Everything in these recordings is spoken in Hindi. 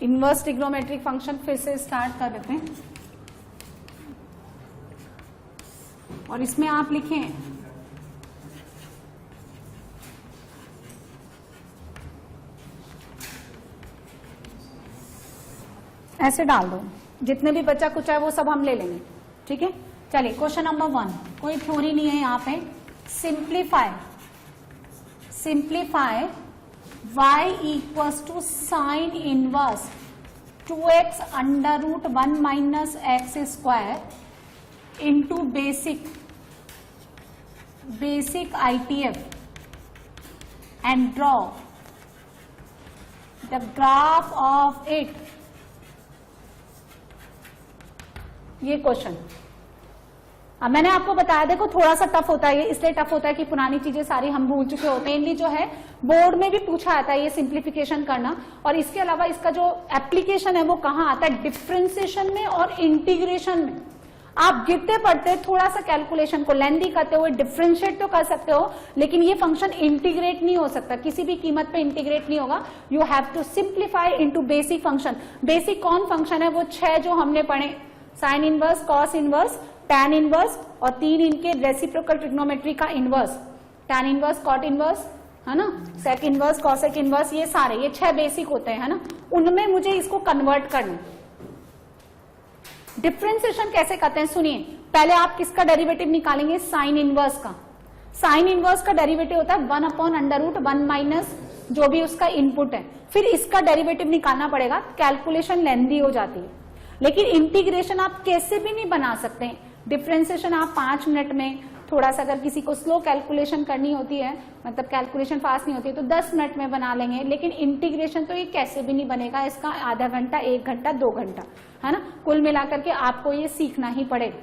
इनवर्स ट्रिग्नोमेट्रिक फंक्शन फिर से स्टार्ट कर देते हैं और इसमें आप लिखें ऐसे डाल दो, जितने भी बचा कुछ है वो सब हम ले लेंगे, ठीक है। चलिए क्वेश्चन नंबर 1, कोई थ्योरी नहीं है यहाँ पे। Simplify y equals to sine inverse 2x under root 1 minus x square into basic ITF and draw the graph of it. ये क्वेश्चन अब मैंने आपको बताया, देखो थोड़ा सा टफ होता है ये, इसलिए टफ होता है कि पुरानी चीजें सारी हम भूल चुके होते हैं। मेनली जो है बोर्ड में भी पूछा आता है ये सिंप्लीफिकेशन करना, और इसके अलावा इसका जो एप्लीकेशन है वो कहाँ आता है, डिफरेंशिएशन में और इंटीग्रेशन में। आप गिरते पड़ते थोड़ा सा कैलकुलेशन को लेंदी करते हुए डिफरेंशिएट तो कर सकते हो, लेकिन ये फंक्शन इंटीग्रेट नहीं हो सकता, किसी भी कीमत पे इंटीग्रेट नहीं होगा। You have to simplify into basic function. Basic कौन फंक्शन है, वो 6 जो हमने पढ़े, sine inverse, cos inverse, tan inverse और 3 इनके रेसिप्रोकल ट्रिग्नोमेट्री का inverse, tan inverse, cot inverse, है ना, सेक इनवर्स, कॉसेक इनवर्स, ये सारे ये 6 बेसिक होते हैं, है ना। उनमें मुझे इसको कन्वर्ट करना। डिफरेंशिएशन कैसे करते हैं सुनिए। पहले आप किसका डेरिवेटिव निकालेंगे, साइन इनवर्स का। साइन इनवर्स का डेरिवेटिव होता है 1 अपॉन अंडर रूट 1 माइनस जो भी उसका इनपुट है, फिर इसका डेरिवेटिव निकालना पड़ेगा। कैलकुलेशन लेंदी हो जाती है, लेकिन इंटीग्रेशन आप कैसे भी नहीं बना सकते। डिफरेंशिएशन आप 5 मिनट में, थोड़ा सा अगर किसी को स्लो कैलकुलेशन करनी होती है, मतलब कैलकुलेशन फास्ट नहीं होती है, तो 10 मिनट में बना लेंगे, लेकिन इंटीग्रेशन तो ये कैसे भी नहीं बनेगा। इसका आधा घंटा, 1 घंटा, 2 घंटा, है ना, कुल मिलाकर के आपको ये सीखना ही पड़ेगा।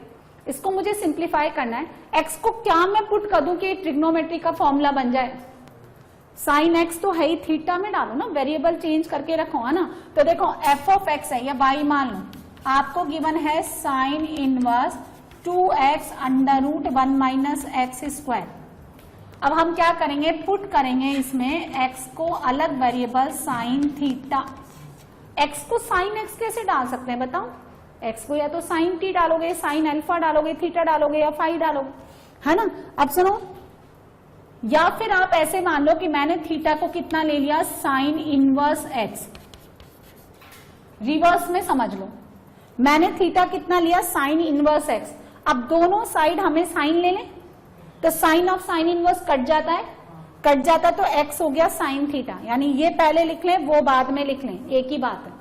इसको मुझे सिंप्लीफाई करना है। एक्स को क्या मैं पुट कर दूं कि ट्रिग्नोमेट्री का फॉर्मूला बन जाए। साइन एक्स तो है ही, थीटा में डालो ना, वेरिएबल चेंज करके रखो, है ना। तो देखो एफ ऑफ एक्स है या वाई मान लो, आपको गिवन है sine inverse 2x under root 1 minus x square. अब हम क्या करेंगे, पुट करेंगे इसमें x को अलग वेरिएबल साइन थीटा। x को साइन x कैसे डाल सकते हैं बताओ। x को या तो साइन t डालोगे, साइन अल्फा डालोगे, थीटा डालोगे या फाई डालोगे, है ना। अब सुनो, या फिर आप ऐसे मान लो कि मैंने थीटा को कितना ले लिया, साइन इनवर्स x। रिवर्स में समझ लो, मैंने थीटा कितना लिया, साइन इनवर्स x। अब दोनों साइड हमें साइन ले लें, तो sine of sine inverse cut जाता है, तो x हो गया साइन थीटा, यानी ये पहले लिख लें वो बाद में लिख लें, एक ही बात है।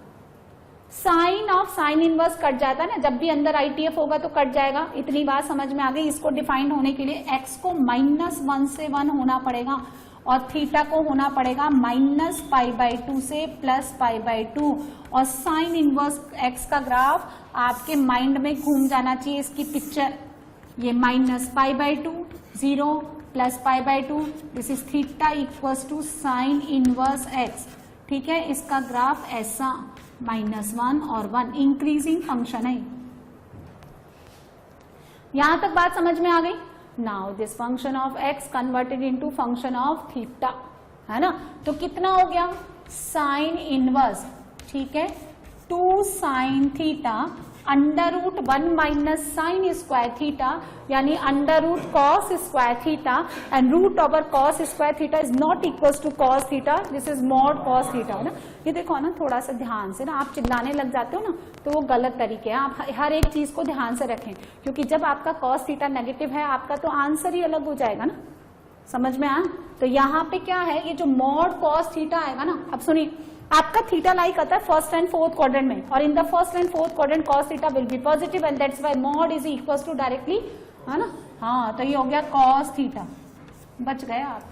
Sine of sine inverse cut जाता है ना, जब भी अंदर ITF होगा तो कट जाएगा। इतनी बात समझ में आ गई। इसको डिफाइंड होने के लिए x को -1 से 1 होना पड़ेगा और थीटा को होना पड़ेगा -π/2 से +π/2, और साइन इनवर्स x का ग्राफ आपके माइंड में घूम जाना चाहिए। इसकी पिक्चर ये -π/2, 0 +π/2, this is theta equals to sine inverse x, ठीक है। इसका ग्राफ ऐसा -1 और 1 इंक्रीजिंग फंक्शन है। यहां तक बात समझ में आ गई। Now this function of x converted into function of theta, है ना। तो कितना हो गया, साइन इनवर्स, ठीक है, 2 sine theta under root 1 minus sine square theta, यानी under root cos square theta, and root over cos square theta is not equals to cos theta, this is mod cos theta, है ना। ये देखो ना, थोड़ा सा ध्यान से ना, आप चिल्लाने लग जाते हो ना तो वो गलत तरीके है। आप हर एक चीज को ध्यान से रखें, क्योंकि जब आपका कॉस थीटा नेगेटिव है आपका तो आंसर ही अलग हो जाएगा ना, समझ में आया। तो यहाँ पे क्या है, ये जो मॉड कॉस थीटा आएगा ना, अब सुनिए, आपका थीटा लाई करता है फर्स्ट एंड फोर्थ क्वाड्रेंट में, और in the first and fourth quadrant cos theta will be positive, and that's why mod is equals to directly, है ना। हाँ, तो ये हो गया कॉस थीटा, बच गए आप।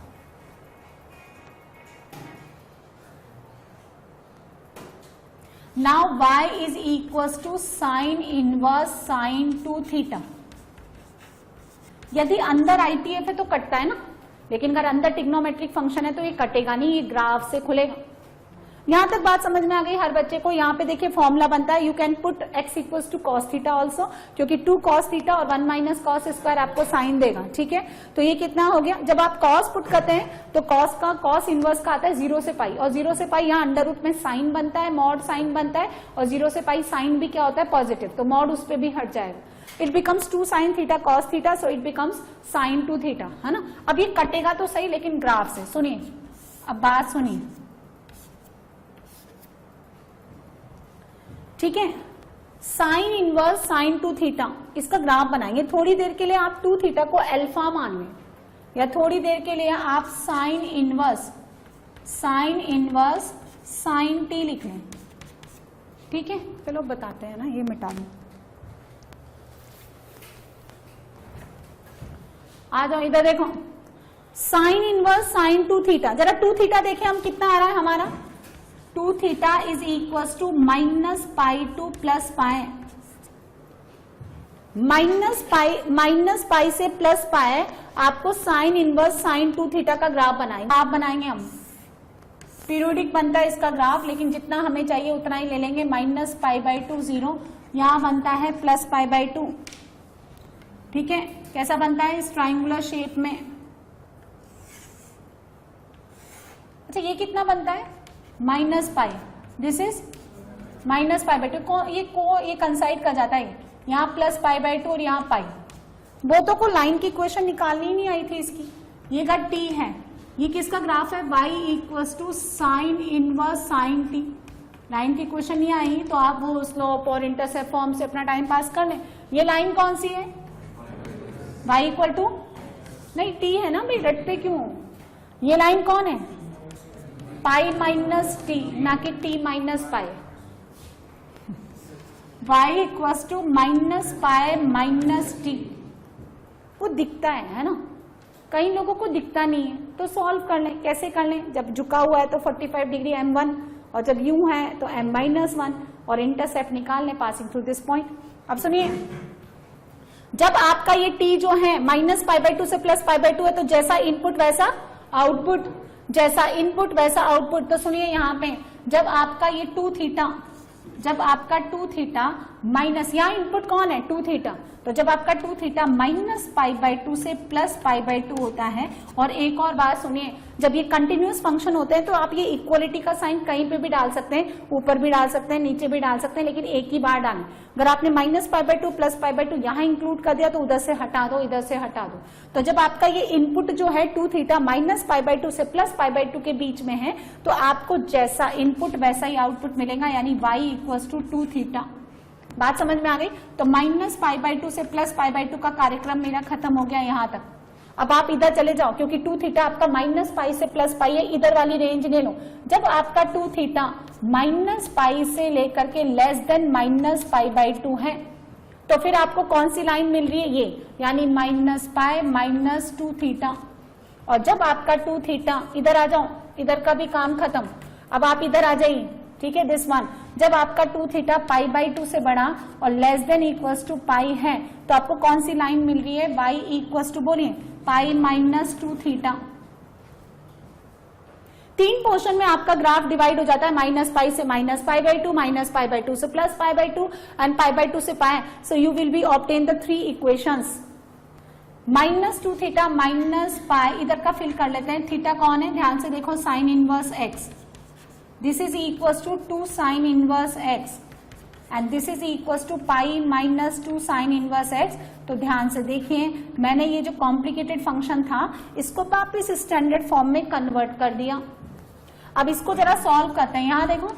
Now y is equals to sine inverse sine 2 theta. यदि अंदर ITF है तो कटता है ना, लेकिन अगर अंदर ट्रिग्नोमेट्रिक फंक्शन है तो ये कटेगा नहीं, ये ग्राफ से खुलेगा। यहां तक बात समझ में आ गई हर बच्चे को। यहाँ पे देखिए फॉर्मूला बनता है, you can put x equals to cos theta also, क्योंकि 2 cos थीटा और 1 माइनस कॉस स्क्वायर आपको साइन देगा, ठीक है। तो ये कितना हो गया, जब आप cos पुट करते हैं तो cos इनवर्स का आता है 0 से पाई, और 0 से पाई यहाँ अंडर रूट में साइन बनता है, मॉड साइन बनता है, और 0 से पाई साइन भी क्या होता है पॉजिटिव, तो मॉड उस पर भी हट जाएगा। It becomes 2 sin theta cos theta, so it becomes sin 2 theta, है ना। अब ये कटेगा तो सही, लेकिन ग्राफ से सुनिए, अब बात सुनिए, ठीक है। साइन इनवर्स sin 2 थीटा, इसका ग्राफ बनाएंगे। थोड़ी देर के लिए आप 2 थीटा को अल्फा मान लें, या थोड़ी देर के लिए आप साइन इनवर्स sin t लिख लें, ठीक है। चलो बताते हैं ना, ये मिटा लें, आ जाओ इधर देखो, साइन इनवर्स sin 2 थीटा, जरा 2 थीटा देखें हम कितना आ रहा है हमारा, 2 theta is equal to -π2 plus pi, minus pi से प्लस पाए, आपको साइन इनवर्स sin 2 थीटा का ग्राफ बनाएंगे। आप बनाएंगे हम, पीरियोडिक बनता है इसका ग्राफ, लेकिन जितना हमें चाहिए उतना ही ले लेंगे। -π/2 0, यहां बनता है +π/2, ठीक है। कैसा बनता है इस ट्राइंगुलर शेप में, अच्छा ये कितना बनता है -π, दिस इज -π/2, ये कंसाइड कर जाता है, यहाँ +π/2 और यहाँ पाई। बोतों को लाइन की इक्वेशन निकालनी ही नहीं आई थी इसकी, ये का t है, ये किसका ग्राफ है, y equals to sine inverse sin t। Line की इक्वेशन नहीं आई तो आप वो स्लोप और इंटरसेप्ट फॉर्म से अपना टाइम पास कर लें। ये लाइन कौन सी है, y इक्वल टू नहीं t है ना भाई, रटते क्यों, ये लाइन कौन है, पाई माइनस टी, ना कि t minus pi. y equals to -π minus t, वो दिखता है ना, कई लोगों को दिखता नहीं है, तो सॉल्व कर लें। कैसे कर लें, जब झुका हुआ है तो 45 डिग्री m1, और जब यूं है तो m-1, और इंटरसेप्ट निकाल लें पासिंग थ्रू दिस पॉइंट। अब सुनिए, जब आपका ये t जो है -π/2 से +π/2 है, तो जैसा इनपुट वैसा आउटपुट, जैसा इनपुट वैसा आउटपुट। तो सुनिए यहाँ पे, जब आपका ये 2 थीटा माइनस, यहाँ इनपुट कौन है 2 थीटा, तो जब आपका 2 थीटा -π/2 से +π/2 होता है। और एक और बात सुनिए, जब ये कंटिन्यूअस फंक्शन होते हैं तो आप ये इक्वलिटी का साइन कहीं पे भी डाल सकते हैं, ऊपर भी डाल सकते हैं, नीचे भी डाल सकते हैं, लेकिन एक ही बार डालें। अगर आपने -π/2 +π/2 यहाँ इंक्लूड कर दिया तो उधर से हटा दो, इधर से हटा दो। तो जब आपका ये इनपुट जो है 2 थीटा -π/2 से +π/2 के बीच में है, तो आपको जैसा इनपुट वैसा ही आउटपुट मिलेगा, यानी y इक्वल्स टू 2 थीटा। बात समझ में आ गई। तो -π/2 से +π/2 का कार्यक्रम मेरा खत्म हो गया यहाँ तक। अब आप इधर चले जाओ, क्योंकि 2 थीटा आपका -π से +π है, इधर वाली रेंज ले लो। जब आपका 2 थीटा -π से लेकर के -π/2 है, तो फिर आपको कौन सी लाइन मिल रही है, ये, यानी -π -2 थीटा। और जब आपका 2 थीटा, इधर आ जाओ, इधर का भी काम खत्म, अब आप इधर आ जाइए, ठीक है, दिस वन। जब आपका 2 थीटा π/2 से बड़ा और π है, तो आपको कौन सी लाइन मिल रही है, y इक्वल्स टू, बोलिए, π - 2 थीटा। 3 पोर्शन में आपका ग्राफ डिवाइड हो जाता है, -π से -π/2, -π/2 से +π/2 एंड π/2 से pi. So you will be obtain the 3 equations. -2 theta -π, इधर का फिल कर लेते हैं। थीटा कौन है, ध्यान से देखो, sine inverse x, this is equals to 2 sine inverse x, and this is equals to π - 2 sine inverse x। तो ध्यान से देखिए, मैंने ये जो कॉम्प्लिकेटेड फंक्शन था, इसको वापिस स्टैंडर्ड फॉर्म में कन्वर्ट कर दिया। अब इसको जरा सॉल्व करते हैं। यहाँ देखो,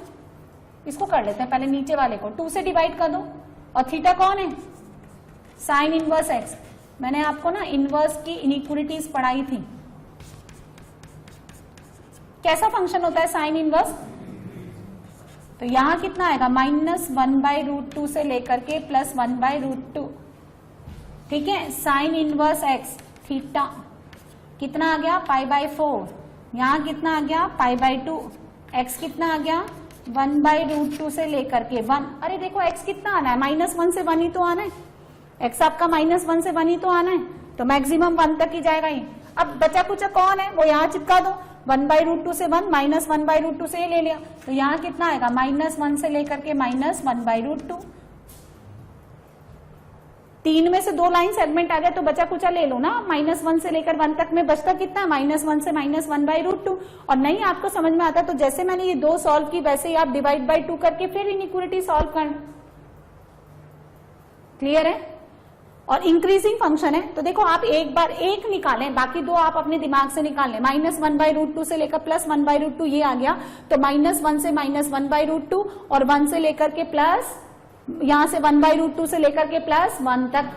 इसको कर लेते हैं, पहले नीचे वाले को 2 से डिवाइड कर दो, और थीटा कौन है, साइन इनवर्स x। मैंने आपको ना इनवर्स की इनइक्वालिटीज पढ़ाई थी। कैसा फंक्शन होता है साइन इनवर्स, तो यहां कितना आएगा, -1/√2 से लेकर के +1/√2, ठीक है। साइन इनवर्स x, थीटा कितना आ गया, π/4, यहां कितना आ गया, π/2, x कितना आ गया, 1/√2 से लेकर के 1। अरे देखो x कितना आना है, -1 से 1 ही तो आना है, x आपका -1 से 1 ही तो आना है, तो मैक्सिमम 1 तक ही जाएगा ही। अब बचा कुचा कौन है, वो यहाँ चिपका दो, 1/√2 से 1, -1/√2 से ये ले लिया, तो यहाँ कितना आएगा -1 से लेकर के -1/√2। 3 में से 2 लाइन सेगमेंट आ गया तो बचा कुचा ले लो ना, -1 से लेकर 1 तक में बचता कितना, -1 से -1/√2। और नहीं आपको समझ में आता तो जैसे मैंने ये 2 सॉल्व की वैसे ही आप डिवाइड बाय 2 करके फिर इनइक्वालिटी सॉल्व करना। क्लियर है? और इंक्रीजिंग फंक्शन है तो देखो आप एक बार एक निकालें, बाकी 2 आप अपने दिमाग से निकाल लें। -1/√2 से लेकर +1/√2 ये आ गया, तो -1 से -1/√2 और 1 से लेकर के प्लस, यहां से 1/√2 से लेकर के +1 तक।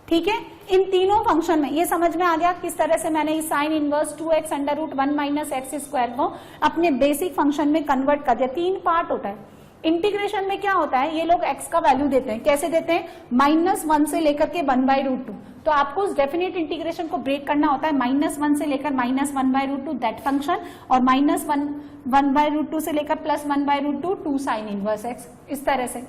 ठीक है, इन तीनों फंक्शन में ये समझ में आ गया किस तरह से मैंने इस साइन इनवर्स 2x √1 - x² को अपने बेसिक फंक्शन में कन्वर्ट कर दिया। 3 पार्ट होता है इंटीग्रेशन में। क्या होता है, ये लोग x का वैल्यू देते हैं, कैसे देते हैं, -1 से लेकर के 1/√2। तो आपको उस डेफिनेट इंटीग्रेशन को ब्रेक करना होता है, -1 से लेकर -1/√2 दैट फंक्शन, और -1/√2 से लेकर +1/√2 2 साइन इनवर्स x, इस तरह से।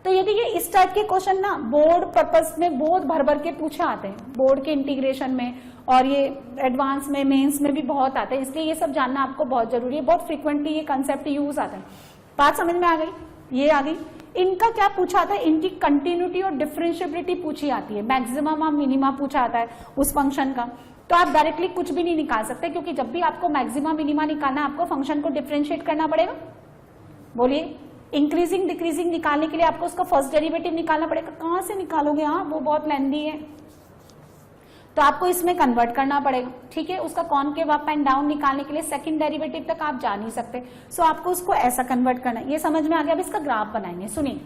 तो यदि ये इस टाइप के क्वेश्चन ना बोर्ड पर्पस में बहुत भर भर के पूछे आते हैं, बोर्ड के इंटीग्रेशन में, और ये एडवांस में, मेंस में भी बहुत आते हैं, इसलिए ये सब जानना आपको बहुत जरूरी है। बहुत फ्रिक्वेंटली ये कंसेप्ट यूज आता है। बात समझ में आ गई? ये आ गई। इनका क्या पूछा आता है, इनकी कंटिन्यूटी और डिफरेंशिएबिलिटी पूछी आती है, मैक्सिमम और मिनिमा पूछा आता है उस फंक्शन का। तो आप डायरेक्टली कुछ भी नहीं निकाल सकते, क्योंकि जब भी आपको मैक्सिमा मिनिमा निकालना आपको फंक्शन को डिफरेंशिएट करना पड़ेगा। बोलिए, इंक्रीजिंग डिक्रीजिंग निकालने के लिए आपको उसका फर्स्ट डेरिवेटिव निकालना पड़ेगा। कहां से निकालोगे, हाँ वो बहुत लेंथी है, तो आपको इसमें कन्वर्ट करना पड़ेगा। ठीक है, उसका कॉनकेव अप एंड डाउन निकालने के लिए सेकंड डेरिवेटिव तक आप जा नहीं सकते, सो आपको उसको ऐसा कन्वर्ट करना है। ये समझ में आ गया? अब इसका ग्राफ बनाएंगे। सुनिए,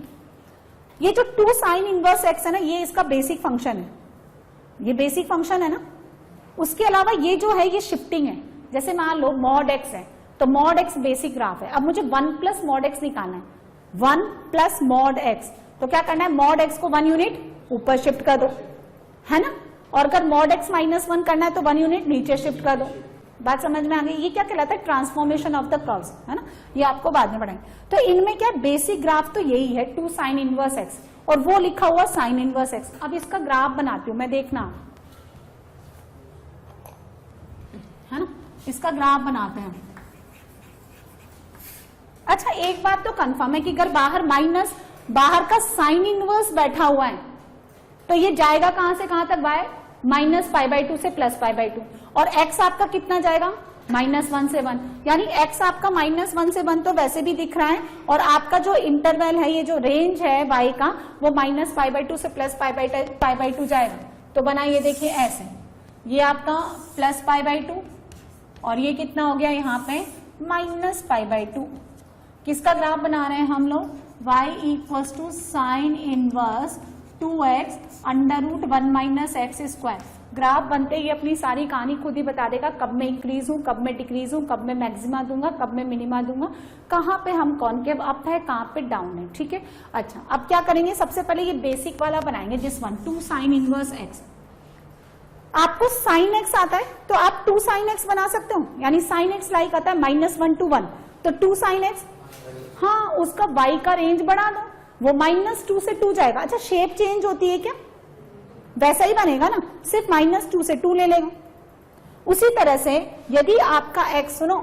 ये जो 2 साइन इनवर्स x है ना, ये इसका बेसिक फंक्शन है, ये बेसिक फंक्शन है ना। उसके अलावा ये जो है ये शिफ्टिंग है। जैसे मान लो mod x है, तो mod x बेसिक ग्राफ है। अब मुझे 1 + mod x निकालना है, 1 + mod x, तो क्या करना है, mod x को 1 यूनिट ऊपर शिफ्ट कर दो, है ना। और अगर mod x -1 करना है तो 1 यूनिट नीचे शिफ्ट कर दो। बात समझ में आ गई? ये क्या कहलाता है, ट्रांसफॉर्मेशन ऑफ द कर्व्स, है ना। ये आपको बाद में पढ़ाएंगे। तो इनमें क्या बेसिक ग्राफ तो यही है, 2 साइन इनवर्स x, और वो लिखा हुआ साइन इनवर्स x। अब इसका ग्राफ बनाती हूं मैं, देखना, है ना। इसका ग्राफ बनाते हैं। अच्छा, एक बात तो कंफर्म है कि अगर बाहर का साइन इनवर्स बैठा हुआ है तो ये जाएगा कहां से कहां तक, बाय -π/2 से +π/2, और x आपका कितना जाएगा, -1 से 1, यानी x आपका -1 से 1 तो वैसे भी दिख रहा है, और आपका जो इंटरवल है, ये जो रेंज है y का, वो -π/2 से +π/2 जाएगा। तो बना, ये देखिए ऐसे, ये आपका +π/2 और ये कितना हो गया यहाँ पे -π/2। किसका ग्राफ बना रहे हैं हम लोग, y = sign inverse 2x √1 - x²। Graph बनते ही अपनी सारी कहानी खुद ही बता देगा, कब मैं इंक्रीज हूं, कब मैं डिक्रीज हूं, कब मैं मैक्सिमा दूंगा, कब मैं मिनिमा दूंगा, कहां पे हम कॉनकेव अप है, कहां पे डाउन है। ठीक है, अच्छा अब क्या करेंगे, सबसे पहले ये बेसिक वाला बनाएंगे, जिस 2 साइन इनवर्स x। आपको साइन x आता है तो आप 2 साइन x बना सकते हो, यानी साइन x लाइक आता है -1 to 1, तो 2 साइन x, हाँ उसका y का रेंज बढ़ा दो, वो -2 से 2 जाएगा। अच्छा, शेप चेंज होती है क्या, वैसा ही बनेगा ना, सिर्फ -2 से 2 ले लेगा। उसी तरह से यदि आपका x, सुनो,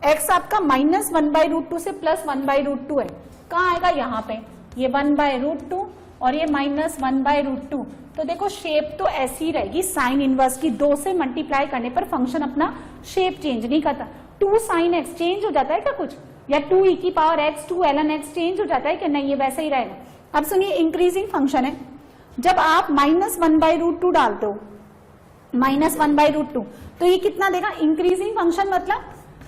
x आपका -1/√2 से +1/√2 है, कहाँ आएगा, यहाँ पे, ये 1/√2 और ये -1/√2, तो देखो शेप तो ऐसी ही रहेगी साइन इनवर्स की, 2 से मल्टीप्लाई करने पर फंक्शन अपना शेप चेंज नहीं करता। 2 sin x चेंज हो जाता है क्या कुछ, या 2e⁻x 2 ln x चेंज हो जाता है कि नहीं, ये वैसे ही रहेगा। अब सुनिए, इंक्रीजिंग फंक्शन है, जब आप -1/√2 डालते हो, -1/√2, तो ये कितना देगा, इंक्रीजिंग फंक्शन मतलब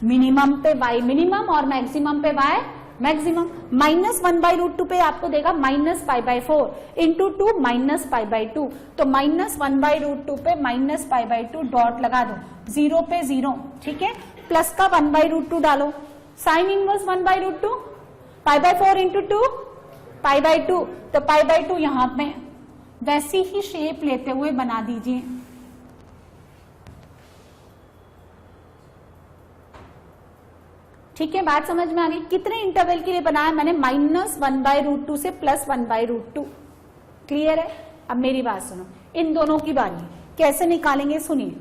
मिनिमम पे y मिनिमम और मैक्सिमम पे y मैक्सिमम। -1/√2 पे आपको देगा -π/4 इंटू 2 -π/2, तो -1/√2 पे -π/2 डॉट लगा दो, 0 पे 0, ठीक है, प्लस का 1/√2 डालो, साइन इनवर्स 1/√2, π/4 इंटू 2 π/2, तो π/2 यहां पे वैसी ही शेप लेते हुए बना दीजिए। ठीक है, बात समझ में आ गई। कितने इंटरवल के लिए बनाया मैंने, -1/√2 से +1/√2। क्लियर है? अब मेरी बात सुनो, इन दोनों की बारी कैसे निकालेंगे, सुनिए।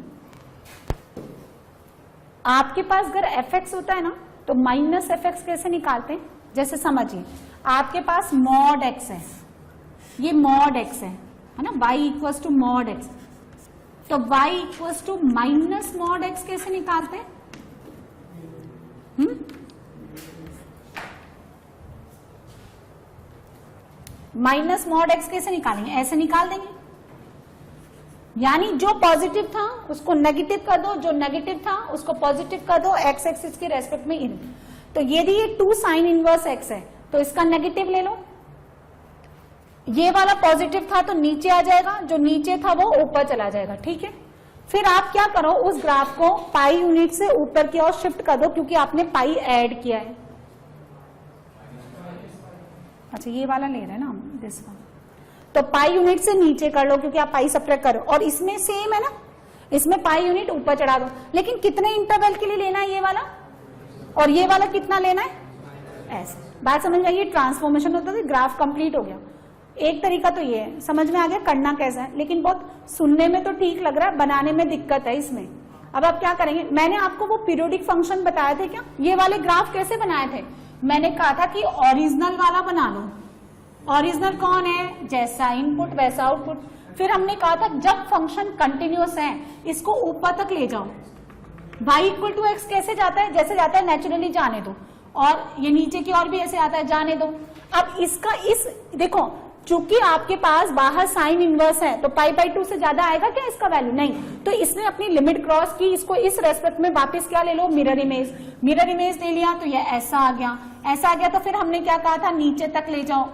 आपके पास अगर एफ एक्स होता है ना तो माइनस एफ एक्स कैसे निकालते हैं, जैसे समझिए आपके पास मॉड एक्स है, ये मॉड एक्स है ना, y equals to mod x, तो y equals to minus mod x कैसे निकालते हैं? माइनस मॉड एक्स कैसे निकालेंगे, ऐसे निकाल देंगे, यानी जो पॉजिटिव था उसको नेगेटिव कर दो, जो नेगेटिव था उसको पॉजिटिव कर दो, एक्स एक्सिस के रेस्पेक्ट में इन। तो यदि ये 2 साइन इनवर्स एक्स है तो इसका नेगेटिव ले लो, ये वाला पॉजिटिव था तो नीचे आ जाएगा, जो नीचे था वो ऊपर चला जाएगा, ठीक है। फिर आप क्या करो, उस ग्राफ को पाई यूनिट से ऊपर की ओर शिफ्ट कर दो, क्योंकि आपने पाई ऐड किया है। अच्छा ये वाला ले रहे हैं ना हम, दिस वन, तो पाई यूनिट से नीचे कर लो क्योंकि आप पाई सब्ट्रैक्ट करो, और इसमें सेम है ना, इसमें पाई यूनिट ऊपर चढ़ा दो। लेकिन कितने इंटरवल के लिए लेना है ये वाला, और ये वाला कितना लेना है, ऐसे। बात समझ में आई? ट्रांसफॉर्मेशन होता है, ग्राफ कंप्लीट हो गया। एक तरीका तो ये है, समझ में आ गया करना कैसा है, लेकिन बहुत सुनने में तो ठीक लग रहा है, बनाने में दिक्कत है इसमें। अब आप क्या करेंगे, मैंने आपको वो पीरियोडिक फंक्शन बताए थे क्या, ये वाले ग्राफ कैसे बनाए थे, मैंने कहा था कि ओरिजिनल वाला बना लो। ओरिजिनल कौन है, जैसा इनपुट वैसा आउटपुट। फिर हमने कहा था जब फंक्शन कंटिन्यूअस है इसको ऊपर तक ले जाओ। y इक्वल टू एक्स कैसे जाता है, जैसे जाता है नेचुरली जाने दो, और ये नीचे की ओर भी ऐसे आता है, जाने दो। अब इसका इस देखो, चूंकि आपके पास बाहर साइन इनवर्स है तो पाई बाई 2 से ज्यादा आएगा क्या इसका वैल्यू, नहीं, तो इसने अपनी लिमिट क्रॉस की, इसको इस रेस्पेक्ट में वापस क्या ले लो, मिरर इमेज। मिरर इमेज ले लिया तो ये ऐसा आ गया, ऐसा आ गया, तो फिर हमने क्या कहा था, नीचे तक ले जाओ।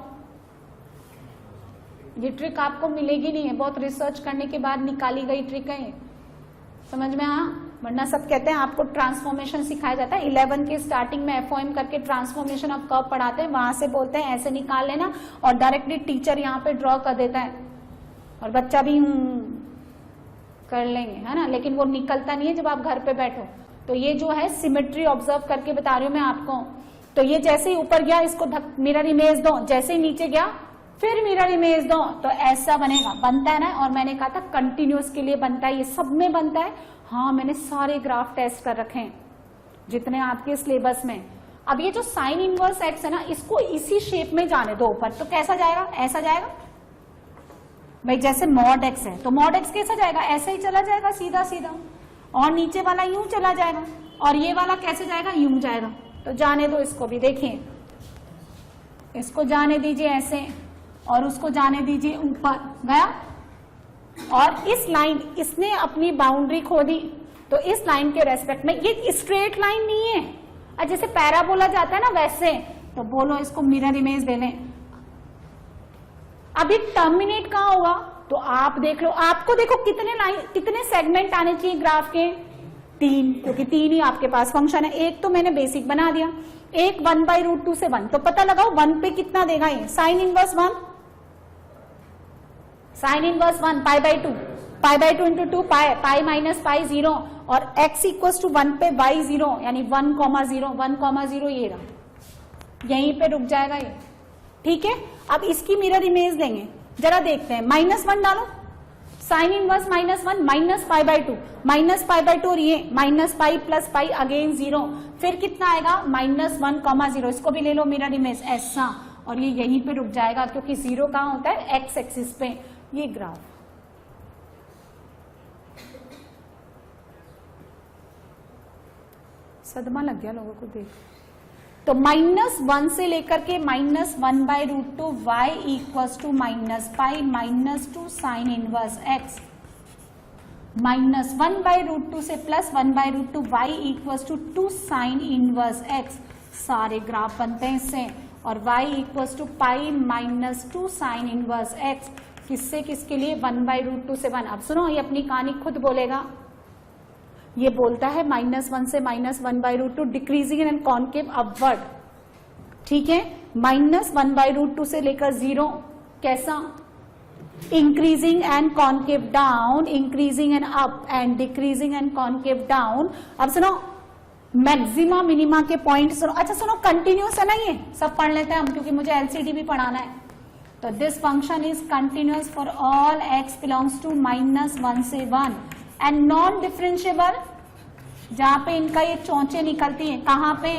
ये ट्रिक आपको मिलेगी नहीं है, बहुत रिसर्च करने के बाद निकाली गई ट्रिक है, समझ में आ? वरना सब कहते हैं आपको ट्रांसफॉर्मेशन सिखाया जाता है, 11 के स्टार्टिंग में एफओएम करके ट्रांसफॉर्मेशन ऑफ कर्व पढ़ाते हैं, वहां से बोलते हैं ऐसे निकाल लेना, और डायरेक्टली टीचर यहाँ पे ड्रॉ कर देता है और बच्चा भी कर लेंगे, है ना, लेकिन वो निकलता नहीं है जब आप घर पे बैठो। तो ये जो है सिमेट्री ऑब्जर्व करके बता रही हूँ मैं आपको। तो ये जैसे ही ऊपर गया इसको मिरर इमेज दो, जैसे ही नीचे गया फिर मिरर इमेज दो, तो ऐसा बनेगा, बनता है ना। और मैंने कहा था कंटिन्यूअस के लिए बनता है, ये सब में बनता है। हाँ, मैंने सारे ग्राफ टेस्ट कर रखे हैं जितने आपके सिलेबस में। अब ये जो साइन इनवर्स एक्स है ना, इसको इसी शेप में जाने दो ऊपर, तो कैसा जाएगा, ऐसा जाएगा भाई, जैसे मॉड एक्स है तो मॉड एक्स कैसा जाएगा, ऐसे ही चला जाएगा सीधा सीधा, और नीचे वाला यूं चला जाएगा, और ये वाला कैसे जाएगा, यूं जाएगा। तो जाने दो इसको भी, देखिए इसको जाने दीजिए ऐसे, और उसको जाने दीजिए ऊपर, गया। और इस लाइन, इसने अपनी बाउंड्री खो दी, तो इस लाइन के रेस्पेक्ट में, ये स्ट्रेट लाइन नहीं है, और जैसे पैराबोला जाता है ना वैसे, तो बोलो इसको मिरर इमेज दे लें। अभी टर्मिनेट कहाँ होगा, तो आप देख लो, आपको देखो कितने लाइन, कितने सेगमेंट आने चाहिए ग्राफ के, 3, क्योंकि 3 ही आपके पास फंक्शन है। एक तो मैंने बेसिक बना दिया, एक 1/√2 से 1, तो पता लगाओ 1 पे कितना देगा ये, sine inverse 1, sine inverse 1 pi by 2, pi by 2 into 2 pi, pi minus पाई 0, और x इक्वल्स टू 1 पे y 0, यानी 1,0, 1,0 ये रहा, यहीं पे रुक जाएगा ये, ठीक है। अब इसकी मिरर इमेज लेंगे, जरा देखते हैं, -1 डालो, sine inverse -1 minus pi by 2, minus pi by 2, और ये minus pi plus pi again 0, फिर कितना आएगा, -1,0, इसको भी ले लो मिरर इमेज ऐसा, और ये यहीं पे रुक जाएगा, क्योंकि 0 कहाँ होता है, x एक्सिस पे। ये ग्राफ सदमा लग गया लोगों को देख। तो -1 से लेकर के -1/√2 y equals to -π-2 sign inverse x, -1/√2 से +1/√2 y equals to 2 sine inverse x, सारे ग्राफ बनते हैं इससे। और y equals to π-2 sign inverse x, किससे किसके लिए, 1/√2 से 1। अब सुनो, ये अपनी कहानी खुद बोलेगा, ये बोलता है -1 से -1/√2 डिक्रीजिंग एंड कॉन्केव अपवर्ड, ठीक है। -1/√2 से लेकर 0 कैसा, increasing and concave down, increasing and up, and decreasing and concave down. अब सुनो, मैक्सिमा मिनिमा के पॉइंट सुनो। अच्छा सुनो, कंटिन्यूअस है ना, ये सब पढ़ लेते हैं हम, क्योंकि मुझे एलसीडी भी पढ़ाना है। तो this function is continuous for all x belongs to -1 से 1 एंड नॉन डिफरेंशिएबल जहां पे इनका ये चौचे निकलती हैं, कहाँ पे,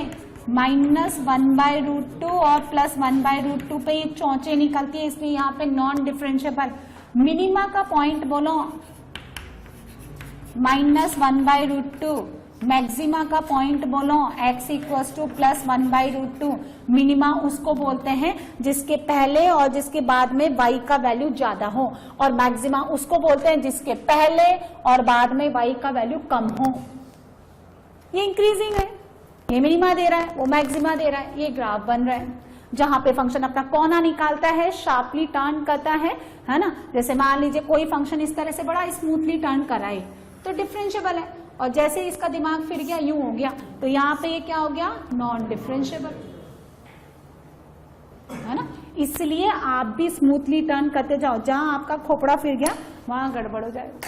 -1/√2 और +1/√2 पे ये चौचे निकलती है, इसलिए यहाँ पे नॉन डिफरेंशिएबल। मिनिमा का पॉइंट बोलो -1/√2, मैक्सिमा का पॉइंट बोलो x = +1/√2। मिनिमा उसको बोलते हैं जिसके पहले और जिसके बाद में y का वैल्यू ज्यादा हो, और मैक्सिमा उसको बोलते हैं जिसके पहले और बाद में y का वैल्यू कम हो। ये इंक्रीजिंग है, ये मिनिमा दे रहा है, वो मैक्सिमा दे रहा है, ये ग्राफ बन रहा है जहां पे फंक्शन अपना कोना निकालता है, शार्पली टर्न करता है ना। जैसे मान लीजिए कोई फंक्शन इस तरह से बड़ा स्मूथली टर्न कराए तो डिफरेंशिएबल है, और जैसे इसका दिमाग फिर गया यूं हो गया, तो यहाँ पे ये क्या हो गया, नॉन डिफरेंशिएबल, है ना। इसलिए आप भी स्मूथली टर्न करते जाओ, जहां आपका खोपड़ा फिर गया वहां गड़बड़ हो जाएगा।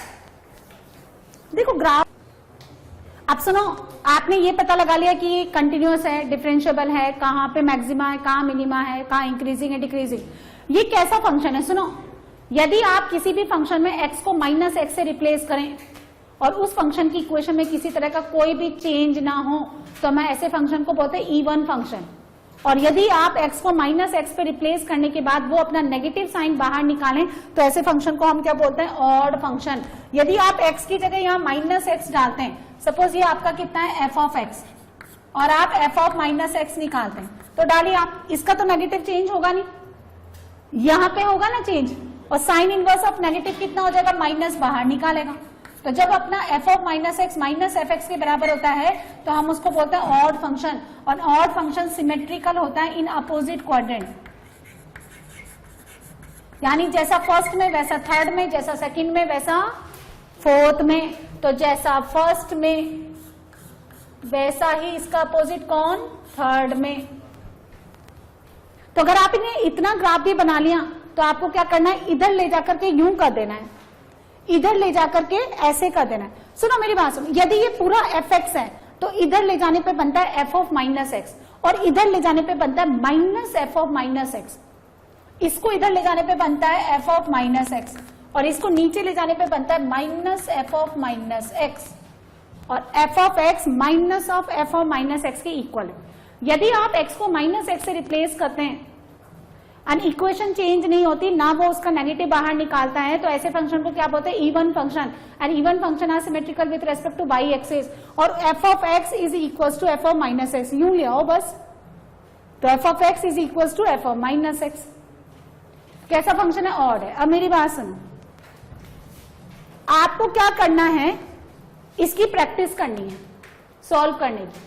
देखो ग्राफ, अब सुनो, आपने ये पता लगा लिया कि ये कंटिन्यूअस है, डिफरेंशिएबल है, कहाँ पे मैक्सिमा है, कहाँ मिनिमा है, कहाँ इंक्रीजिंग है, डिक्रीजिंग। ये कैसा फंक्शन है, सुनो, यदि आप किसी भी फंक्शन में x को -x से रिप्लेस करें और उस फंक्शन की इक्वेशन में किसी तरह का कोई भी चेंज ना हो, तो मैं ऐसे फंक्शन को बोलते हैं इवन फंक्शन। और यदि आप x को -x पे रिप्लेस करने के बाद वो अपना नेगेटिव साइन बाहर निकालें, तो ऐसे फंक्शन को हम क्या बोलते हैं, ऑड फंक्शन। यदि आप x की जगह यहाँ -x डालते हैं, सपोज ये आपका कितना है f(x) और आप f(-x) निकालते हैं, तो डालिए आप, इसका तो नेगेटिव चेंज होगा नहीं, यहाँ पे होगा ना चेंज, और साइन इनवर्स ऑफ नेगेटिव कितना हो जाएगा, माइनस बाहर निकालेगा। तो जब अपना f(-x) -f(x) के बराबर होता है तो हम उसको बोलते हैं ऑड फंक्शन, और ऑड फंक्शन सिमेट्रिकल होता है इन अपोजिट क्वाड्रेंट, यानी जैसा फर्स्ट में वैसा थर्ड में, जैसा सेकंड में वैसा फोर्थ में, तो जैसा फर्स्ट में वैसा ही इसका अपोजिट कौन, थर्ड में। तो अगर आप इन्हें इतना ग्राफ भी बना लिया तो आपको क्या करना है, इधर ले जाकर के यूं कर देना है, इधर ले जाकर के ऐसे कर देना है। सुनो मेरी बात सुनो, यदि ये पूरा f(x) है तो इधर ले जाने पे बनता है f(-x) और इधर ले जाने पे बनता है -f(-x), इसको इधर ले जाने पे बनता है f(-x) और इसको नीचे ले जाने पे बनता है -f(-x), और f(x) -f(-x) के इक्वल है। यदि आप x को -x से रिप्लेस करते हैं एंड इक्वेशन चेंज नहीं होती, ना वो उसका नेगेटिव बाहर निकालता है, तो ऐसे फंक्शन को क्या बोलते हैं, even function. And even function are symmetrical with respect to y axis, और f(x) = f(-x), यूं ले आओ बस, तो f(x) = f(-x). कैसा फंक्शन है, ऑड है। अब मेरी बात सुनो, आपको क्या करना है, इसकी प्रैक्टिस करनी है सॉल्व करने की,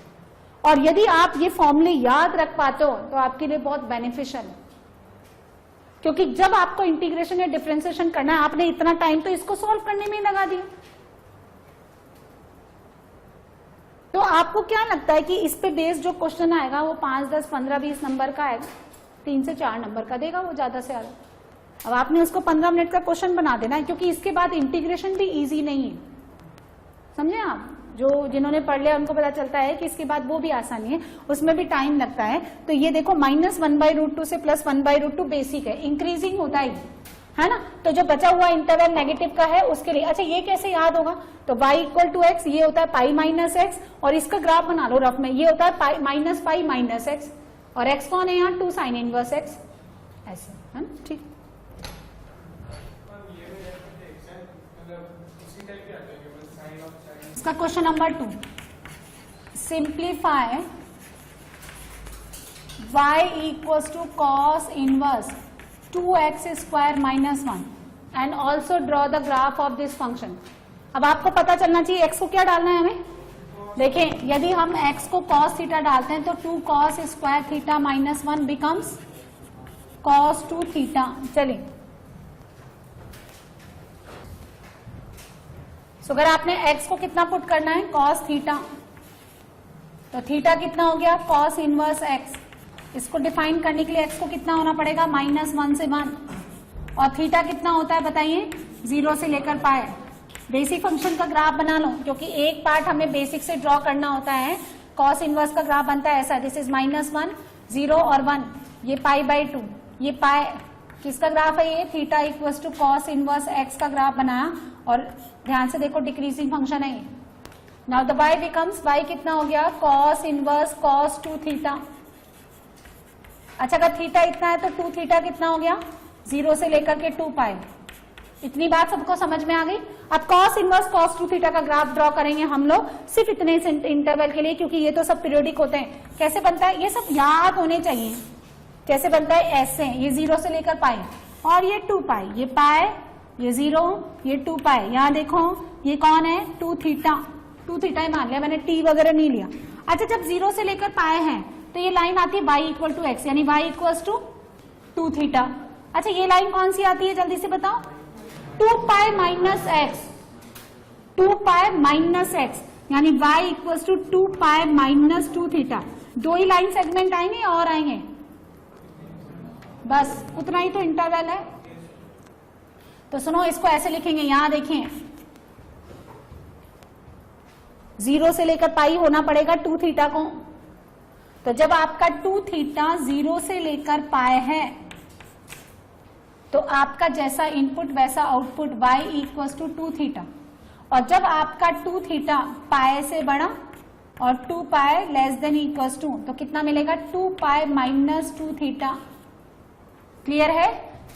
और यदि आप ये फॉर्मूले याद रख पाते हो तो आपके लिए बहुत बेनिफिशियल है, क्योंकि जब आपको इंटीग्रेशन या डिफरेंशिएशन करना है, आपने इतना टाइम तो इसको सॉल्व करने में लगा दिया। तो आपको क्या लगता है कि इस पे बेस्ड जो क्वेश्चन आएगा वो 5, 10, 15, 20 नंबर का आएगा, 3 से 4 नंबर का देगा वो ज्यादा से ज्यादा। अब आपने उसको 15 मिनट का क्वेश्चन बना देना है, क्योंकि इसके बाद इंटीग्रेशन भी इजी नहीं है, समझे आप। जो जिन्होंने पढ़ लिया उनको पता चलता है कि इसके बाद वो भी आसानी है, उसमें भी टाइम लगता है। तो ये देखो -1/√2 से +1/√2 बेसिक है, इंक्रीजिंग होता है ना। तो जो बचा हुआ इंटरवल नेगेटिव का है उसके लिए, अच्छा ये कैसे याद होगा, तो y = x, ये होता है π-x, और इसका ग्राफ बना लो रफ में, ये होता है -π-x, और x कौन है यहाँ, 2 sin इनवर्स x, ऐसे है ना, ठीक। इसका question number 2, simplify y = cos inverse 2x² - 1 and also draw the graph of this function. अब आपको पता चलना चाहिए x को क्या डालना है हमें। देखें, यदि हम x को cos थीटा डालते हैं तो 2 cos² theta - 1 becomes cos 2 theta. चलिए, तो अगर आपने x को कितना पुट करना है, cos थीटा, तो थीटा कितना हो गया, cos इनवर्स x। इसको डिफाइन करने के लिए x को कितना होना पड़ेगा, -1 से 1, और थीटा कितना होता है बताइए, 0 से लेकर पाए। बेसिक फंक्शन का ग्राफ बना लो, क्योंकि एक पार्ट हमें बेसिक से ड्रॉ करना होता है। cos इनवर्स का ग्राफ बनता है ऐसा, दिस इज -1, 0 और 1, ये π/2, ये पाई किसका ग्राफ है, ये थीटा = cos इनवर्स x का ग्राफ बनाया, और ध्यान से देखो डिक्रीजिंग फंक्शन है ये, now the y becomes, y कितना हो गया cos इनवर्स cos 2 थीटा। अच्छा अगर थीटा इतना है तो 2 थीटा कितना हो गया 0 से लेकर के 2 पाई। इतनी बात सबको समझ में आ गई। अब cos इनवर्स cos 2 थीटा का ग्राफ ड्रॉ करेंगे हम लोग सिर्फ इतने इंटरवल के लिए, क्योंकि ये तो सब पीरियोडिक होते हैं। कैसे बनता है ये सब याद होने चाहिए। कैसे बनता है ऐसे, ये 0 से लेकर पाई और ये 2 पाई, ये पाई, ये 0, ये 2 पाई। यहाँ देखो ये कौन है 2 थीटा, 2 थीटा ही मान लिया मैंने, टी वगैरह नहीं लिया। अच्छा जब 0 से लेकर पाए हैं तो ये लाइन आती है y इक्वल टू एक्स, यानी y इक्वल टू 2 थीटा। अच्छा ये लाइन कौन सी आती है जल्दी से बताओ, 2 pi minus x, 2 pi minus x, यानी y equal to 2 pi minus 2 theta. 2 ही लाइन सेगमेंट आएंगे और आएंगे, बस उतना ही तो इंटरवल है। तो सुनो इसको ऐसे लिखेंगे, यहां देखें 0 से लेकर पाई होना पड़ेगा 2 थीटा को। तो जब आपका 2 थीटा 0 से लेकर पाए है तो आपका जैसा इनपुट वैसा output y equals to 2 theta. और जब आपका 2 थीटा पाए से बड़ा और 2 पाए लेस देन इक्वल्स टू, तो कितना मिलेगा 2 पाए माइनस 2 थीटा। क्लियर है?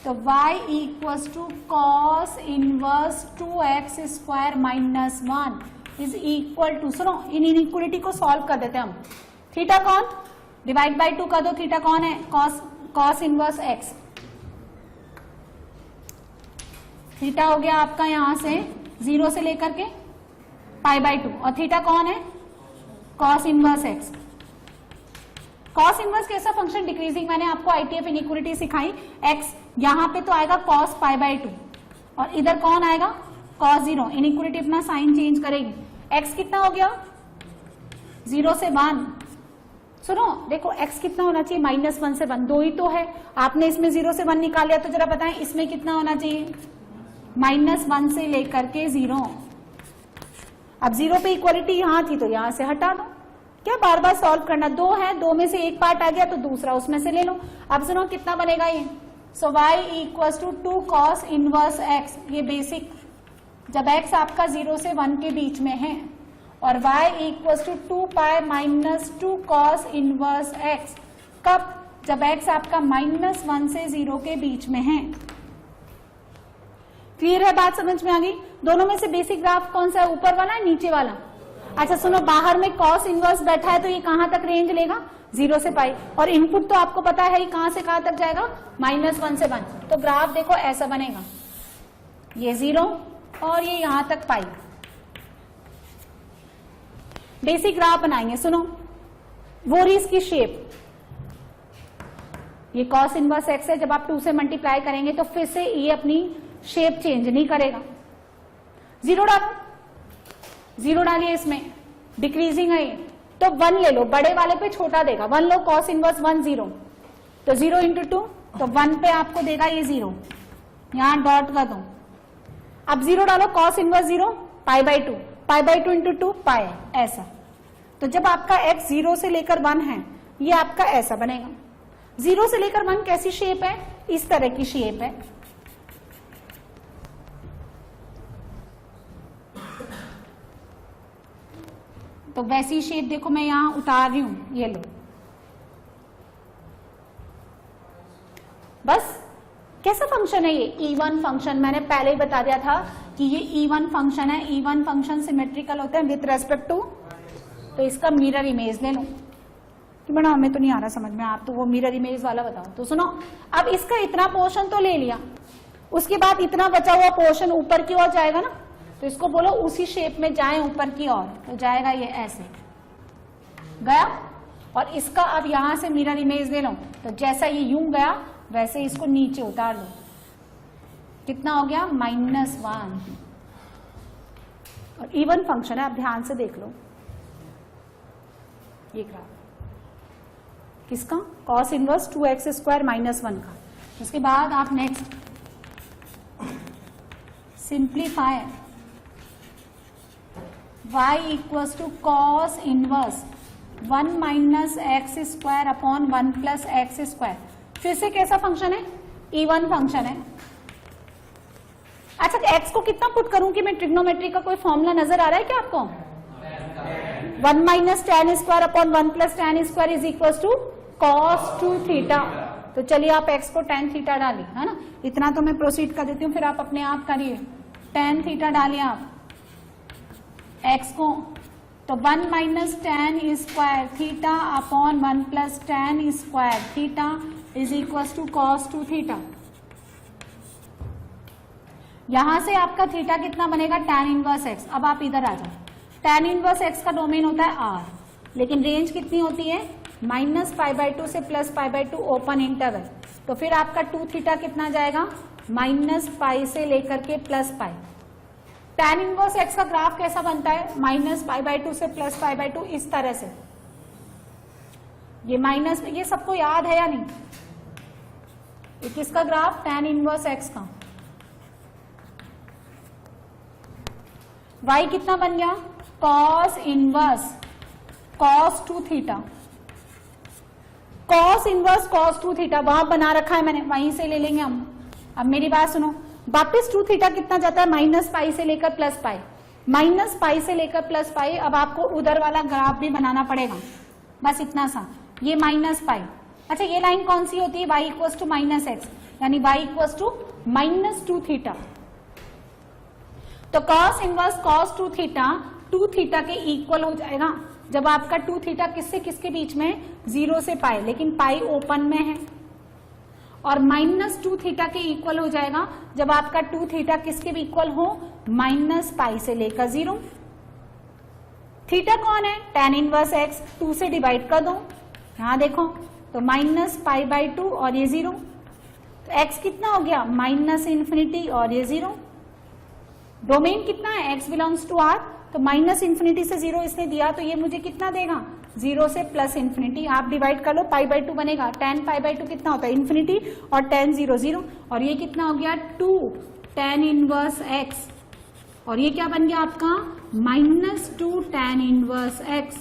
तो y equals to cos inverse 2x square minus 1 is equal to, सुनो इन इनइक्वलिटी को सॉल्व कर देते हैं हम। थीटा कौन, डिवाइड बाई 2 कर दो, थीटा कौन है कॉस इनवर्स x। थीटा हो गया आपका यहां से 0 से लेकर के पाई बाई 2, और थीटा कौन है cos inverse x। Cos inverse कैसा फंक्शन, डिक्रीजिंग, मैंने आपको आईटीएफ इनइक्वलिटी सिखाई। x यहां पे तो आएगा कॉस पाई बाई 2 और इधर कौन आएगा कॉस 0। इनइक्वलिटी अपना साइन चेंज करेगी। x कितना हो गया 0 से 1। सुनो देखो x कितना होना चाहिए -1 से 1, 2 ही तो है। आपने इसमें 0 से 1 निकाल लिया, तो जरा बताएं इसमें कितना होना चाहिए -1 से लेकर के 0। अब 0 पे इक्वलिटी यहां थी तो यहां से हटा दो, क्या बार बार सॉल्व करना। 2 है, 2 में से एक पार्ट आ गया तो दूसरा उसमें से ले लो। अब सुनो कितना बनेगा ये, so y equals to 2 cos inverse x। ये बेसिक, जब x आपका 0 से 1 के बीच में है, और y equals to 2 pi minus 2 cos inverse x। कब, जब x आपका -1 से 0 के बीच में है। क्लियर है, बात समझ में आ गई। दोनों में से बेसिक ग्राफ कौन सा है, ऊपर वाला है नीचे वाला। अच्छा सुनो, बाहर में कॉस इनवर्स बैठा है तो ये कहां तक रेंज लेगा 0 से पाई, और इनपुट तो आपको पता है ही कहां से कहां तक जाएगा -1 से 1। तो ग्राफ देखो ऐसा बनेगा, ये 0 और ये यहां तक पाई। बेसिक ग्राफ बनाएंगे। सुनो वोरीज की शेप, ये कॉस इनवर्स x है, जब आप 2 से मल्टीप्लाई करेंगे तो फिर से ये अपनी शेप चेंज नहीं करेगा। 0 डालो, 0 डालिए, इसमें डिक्रीजिंग है ये, तो 1 ले लो, बड़े वाले पे छोटा देगा। 1 लो, कॉस इनवर्स 1 0, तो 0 इंटू 2, तो 1 पे आपको देगा ये 0, यहां डॉट कर दो। अब 0 डालो, cos inverse 0 pi by 2, pi by 2 into 2 पाई, ऐसा। तो जब आपका x 0 से लेकर 1 है, ये आपका ऐसा बनेगा। 0 से लेकर 1 कैसी शेप है, इस तरह की शेप है। तो वैसी शेप देखो मैं यहां उतार रही हूं, ये लो। बस कैसा फंक्शन है ये, E1 फंक्शन। मैंने पहले ही बता दिया था कि ये E1 फंक्शन है। E1 फंक्शन सिमेट्रिकल होता है विथ रेस्पेक्ट टू, तो इसका मिरर इमेज ले लो। कि मैडम हमें तो नहीं आ रहा समझ में, आप तो वो मिरर इमेज वाला बताओ। तो सुनो, अब इसका इतना पोर्शन तो ले लिया, उसके बाद इतना बचा हुआ पोर्शन ऊपर की ओर जाएगा ना, तो इसको बोलो उसी शेप में जाए ऊपर की ओर, तो जाएगा ये ऐसे गया। और इसका अब यहां से मिरर इमेज ले लो, तो जैसा ये यूं गया वैसे इसको नीचे उतार लो। कितना हो गया -1। और इवन फंक्शन है, आप ध्यान से देख लो ये ग्राफ किसका, कॉस इनवर्स 2x स्क्वायर -1 का। उसके बाद आप next simplify y equals to cos inverse 1 minus x square upon 1 plus x square. फिर से कैसा फंक्शन है, E1 फंक्शन है। अच्छा x को कितना पुट करूं कि मैं ट्रिग्नोमेट्री का कोई फॉर्मूला नजर आ रहा है क्या आपको, 1 minus ten square upon 1 plus ten square is equal to cos 2 theta. तो चलिए आप x को tan थीटा डालिए, है ना। इतना तो मैं प्रोसीड कर देती हूँ, फिर आप अपने आप करिए। tan थीटा डालिए आप x को, तो 1 minus ten square theta upon 1 plus ten square theta is equal to cos 2 theta. यहां से आपका थीटा कितना बनेगा, tan इनवर्स x। अब आप इधर आ जाओ, tan इनवर्स x का डोमेन होता है r, लेकिन रेंज कितनी होती है, -π/2 से +π/2 ओपन इंटरवल। तो फिर आपका 2 थीटा कितना जाएगा, -π से लेकर के +π। tan इनवर्स x का ग्राफ कैसा बनता है, -π/2 से +π/2 इस तरह से। ये माइनस, ये सबको याद है या नहीं, ये किसका ग्राफ, tan इनवर्स x का। y कितना बन गया, cos inverse cos 2 theta. cos inverse cos 2 theta वहां बना रखा है मैंने, वहीं से ले लेंगे हम। अब मेरी बात सुनो, वापिस 2 थीटा कितना जाता है, -π से लेकर +π, -π से लेकर +π। अब आपको उधर वाला ग्राफ भी बनाना पड़ेगा, बस इतना सा, ये -π। अच्छा, ये लाइन कौन सी होती है, y इक्वल्स टू -x, यानी y इक्वल्स टू -2 थीटा। तो cos inverse cos 2 theta 2 theta के इक्वल हो जाएगा जब आपका 2 थीटा किससे किसके बीच में, 0 से पाई, लेकिन पाई ओपन में है। और -2 थीटा के इक्वल हो जाएगा जब आपका 2 थीटा किसके भी इक्वल हो, -π से लेकर 0। थीटा कौन है, tan इनवर्स x, 2 से डिवाइड कर दो, यहां देखो, तो -π/2 और ये 0। तो x कितना हो गया, -∞ और ये 0। डोमेन कितना है, x बिलोंग्स टू r, तो -∞ से 0 इसने दिया, तो ये मुझे कितना देगा, 0 से +∞। आप डिवाइड कर लो, π/2 बनेगा, tan π/2 कितना होता है, ∞, और tan 0 0, और ये कितना हो गया, 2 tan इनवर्स x, और ये क्या बन गया आपका, -2 tan इनवर्स x।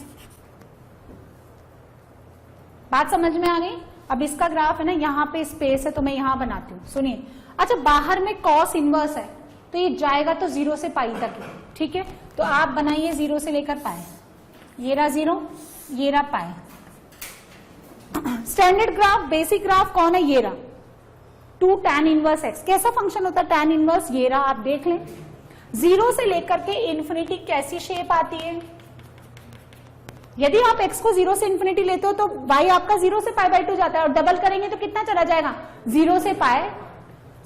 बात समझ में आ गई। अब इसका ग्राफ है ना, यहाँ पे स्पेस है तो मैं यहाँ बनाती हूँ, सुनिए। अच्छा, बाहर में cos इनवर्स है तो ये जाएगा तो 0 से पाई तक, ठीक है। तो आप बनाइए 0 से लेकर पाई, ये रहा 0, ये रहा पाई। स्टैंडर्ड ग्राफ, बेसिक ग्राफ कौन है, ये रहा 2 tan इनवर्स x। कैसा फंक्शन होता है tan इनवर्स, ये रहा, आप देख लें। 0 से लेकर के इन्फिनिटी कैसी शेप आती है, यदि आप x को 0 से इन्फिनिटी लेते हो तो y आपका 0 से π/2 जाता है, और डबल करेंगे तो कितना चला जाएगा, 0 से पाए,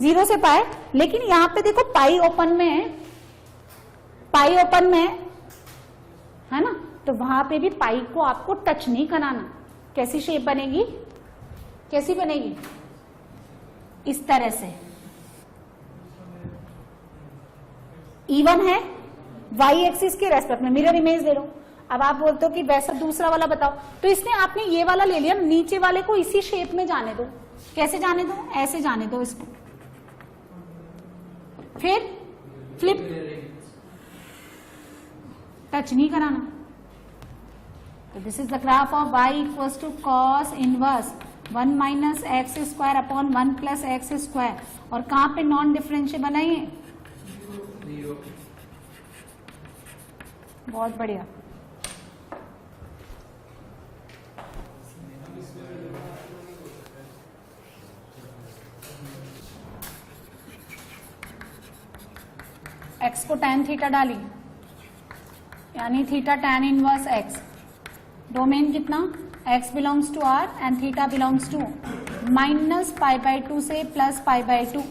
0 से पाए। लेकिन यहां पे देखो पाई ओपन में है, पाई ओपन में है ना, तो वहां पे भी पाई को आपको टच नहीं कराना। कैसी शेप बनेगी, कैसी बनेगी, इस तरह से। इवन है y एक्सिस के रेस्पेक्ट में, मिरर इमेज ले लो। अब आप बोलते हो कि वैसा दूसरा वाला बताओ, तो इसने आपने ये वाला ले लिया, नीचे वाले को इसी शेप में जाने दो। कैसे जाने दो, ऐसे जाने दो इसको, फिर फ्लिप, टच नहीं कराना। तो this is the graph of y equals to cos inverse 1 minus x square upon 1 plus x square. और कहां पे नॉन डिफरेंशिएबल है ये, बहुत बढ़िया। x को tan थीटा डाली, यानी theta tan inverse x। Domain कितना, x belongs to r and theta belongs to -π/2 से +π/2।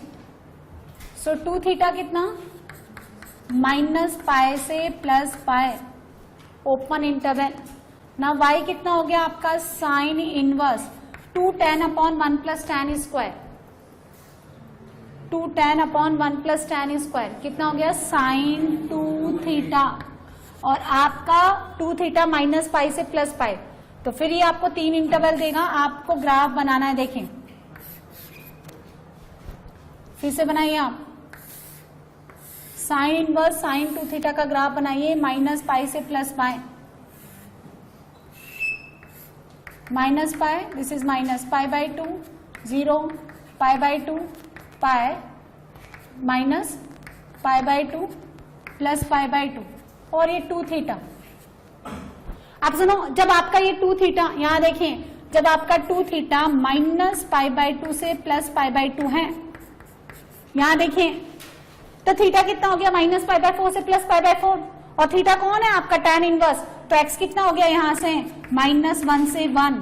सो 2 थीटा कितना, -π से +π, ओपन इंटरवल। ना y कितना हो गया आपका, sine inverse 2 tan upon 1 plus tan square, 2 tan upon 1 plus tan square कितना हो गया, साइन 2 थीटा। और आपका 2 थीटा -π से +π, तो फिर ये आपको 3 इंटरवल देगा। आपको ग्राफ बनाना है, देखें फिर से बनाइए आप, साइन इनवर्स साइन 2 थीटा का ग्राफ बनाइए, -π से +π, -π, दिस इज -π/2, 0, π/2, π, -π/2 +π/2, और ये 2 थीटा। आप सुनो, जब आपका ये 2 थीटा, यहां देखें, जब आपका 2 थीटा माइनस पाई बाय 2 से प्लस पाई बाय 2 है, यहां देखें, तो थीटा कितना हो गया, माइनस पाई बाय 4 से प्लस पाई बाय 4, और थीटा कौन है आपका, tan इनवर्स, तो x कितना हो गया यहां से, -1 से 1,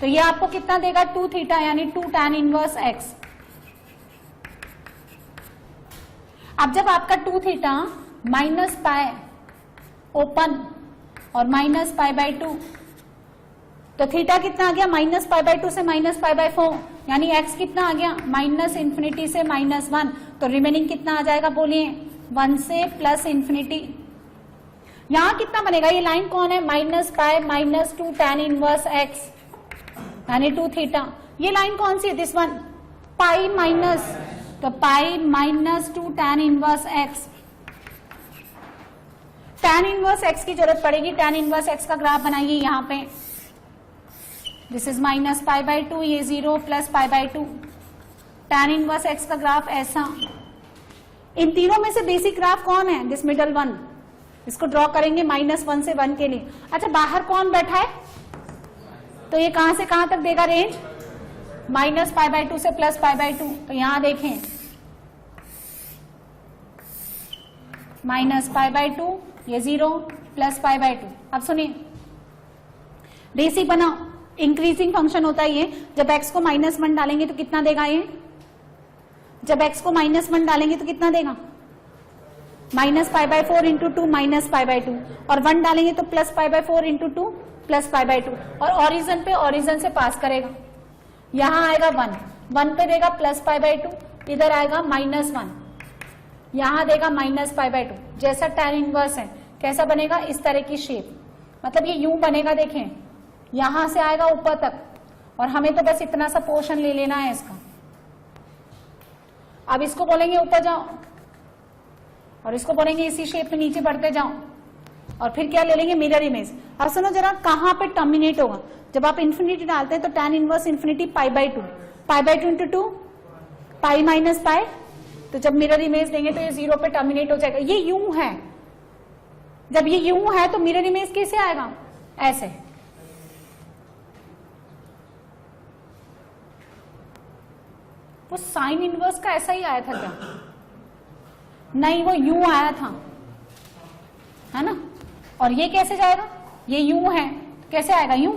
तो ये आपको कितना देगा, 2 थीटा यानी 2 tan इनवर्स x। अब जब आपका 2 थीटा माइनस पाई ओपन और माइनस पाई बाय 2, तो थीटा कितना आ गया, माइनस पाई बाय 2 से माइनस पाई बाय 4, यानी x कितना आ गया, -∞ से -1, तो रिमेनिंग कितना आ जाएगा, बोलिए 1 से प्लस इन्फिनिटी। यहां कितना बनेगा, ये लाइन कौन है, -पाई -2 tan इनवर्स x यानी 2 थीटा, ये लाइन कौन सी है, दिस वन, पाई माइनस, तो पाई -2 tan inverse x। tan inverse x की जरूरत पड़ेगी, tan इनवर्स x का ग्राफ बनाइए यहां पे, दिस इज -π/2, ये 0 प्लस π/2, tan इनवर्स x का ग्राफ ऐसा। इन तीनों में से बेसिक ग्राफ कौन है, दिस मिडल वन, इसको ड्रॉ करेंगे -1 से 1 के लिए। अच्छा, बाहर कौन बैठा है, तो ये कहां से कहां तक देगा रेंज, -π/2 से प्लस π/2, तो यहां देखें -π/2, ये 0 प्लस π/2। अब सुनिए, बेसिक बनाओ, इंक्रीजिंग फंक्शन होता है ये, जब x को -1 डालेंगे तो कितना देगा ये, जब x को -1 डालेंगे तो कितना देगा, -π/4 इंटू 2 -π/2, और 1 डालेंगे तो प्लस π/4 इंटू 2 प्लस π/2, और ऑरिजन पे ऑरिजन से पास करेगा, यहां आएगा 1 पे देगा प्लस π/2, इधर आएगा -1, यहां देगा -π/2। जैसा tan इनवर्स है, कैसा बनेगा, इस तरह की शेप, मतलब ये यूं बनेगा, देखें यहां से आएगा ऊपर तक, और हमें तो बस इतना सा पोर्शन ले लेना है इसका। अब इसको बोलेंगे ऊपर जाओ, और इसको बोलेंगे इसी शेप में नीचे बढ़ते जाओ, और फिर क्या ले लेंगे, मिरर इमेज। अब सुनो जरा, कहां पे टर्मिनेट होगा, जब आप इन्फिनिटी डालते हैं तो tan inverse infinity π/2 into 2 pi minus pi, तो जब मिरर इमेज देंगे तो ये 0 पे टर्मिनेट हो जाएगा। ये यूं है, जब ये यूं है तो मिरर इमेज कैसे आएगा, ऐसे। वो साइन इनवर्स का ऐसा ही आया था क्या, नहीं, वो यूं आया था, है ना, और ये कैसे जाएगा, ये यूं है, कैसे आएगा, यूं,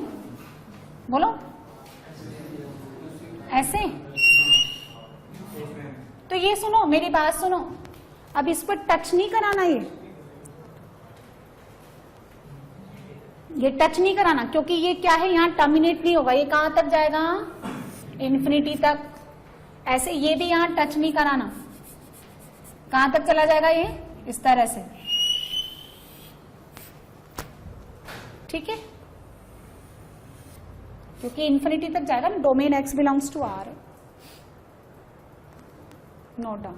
बोलो, ऐसे। तो ये सुनो, मेरी बात सुनो, अब इस पर टच नहीं कराना, ये टच नहीं कराना, क्योंकि ये क्या है, यहां टर्मिनेट नहीं होगा, ये कहां तक जाएगा, इन्फिनिटी तक। ऐसे ये भी यहां टच नहीं कराना, कहां तक चला जाएगा, ये इस तरह से, ठीक है, क्योंकि इन्फिनिटी तक जाएगा ना, domain x belongs to R, note down.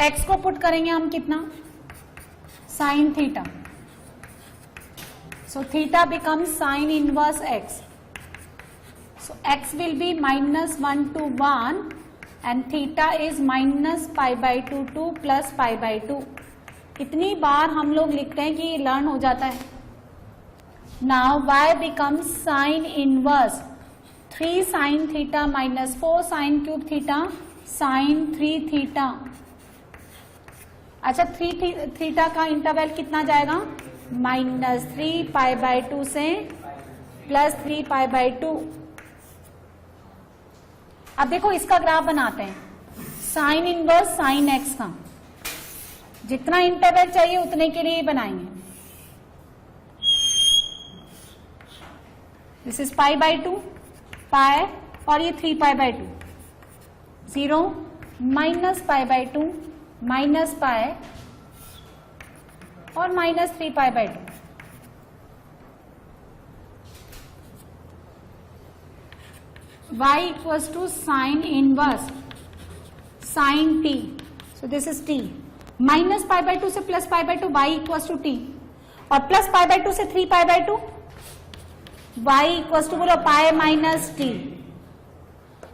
x को पुट करेंगे हम कितना, sine theta, so theta becomes sine inverse x, so x will be -1 to 1 and theta is -π/2 to plus π/2। इतनी बार हम लोग लिखते हैं कि ये लर्न हो जाता है। Now y becomes sine inverse 3 sin theta minus 4 sin cube theta sin 3 theta. अच्छा, 3 थीटा का इंटरवल कितना जाएगा, -3π/2 से +3π/2। अब देखो इसका ग्राफ बनाते हैं, साइन इनवर्स साइन एक्स का, जितना इंटरवल चाहिए उतने के लिए बनाएंगे। दिस इज π/2 पाई, और ये 3π/2, 0 -π/2 माइनस पाई और -3π/2। y equals to sin inverse sin t, so this is t, -π/2 से +π/2, y equals to t, और +π/2 से 3π/2, y इक्वल टू बोलो पाई माइनस टी।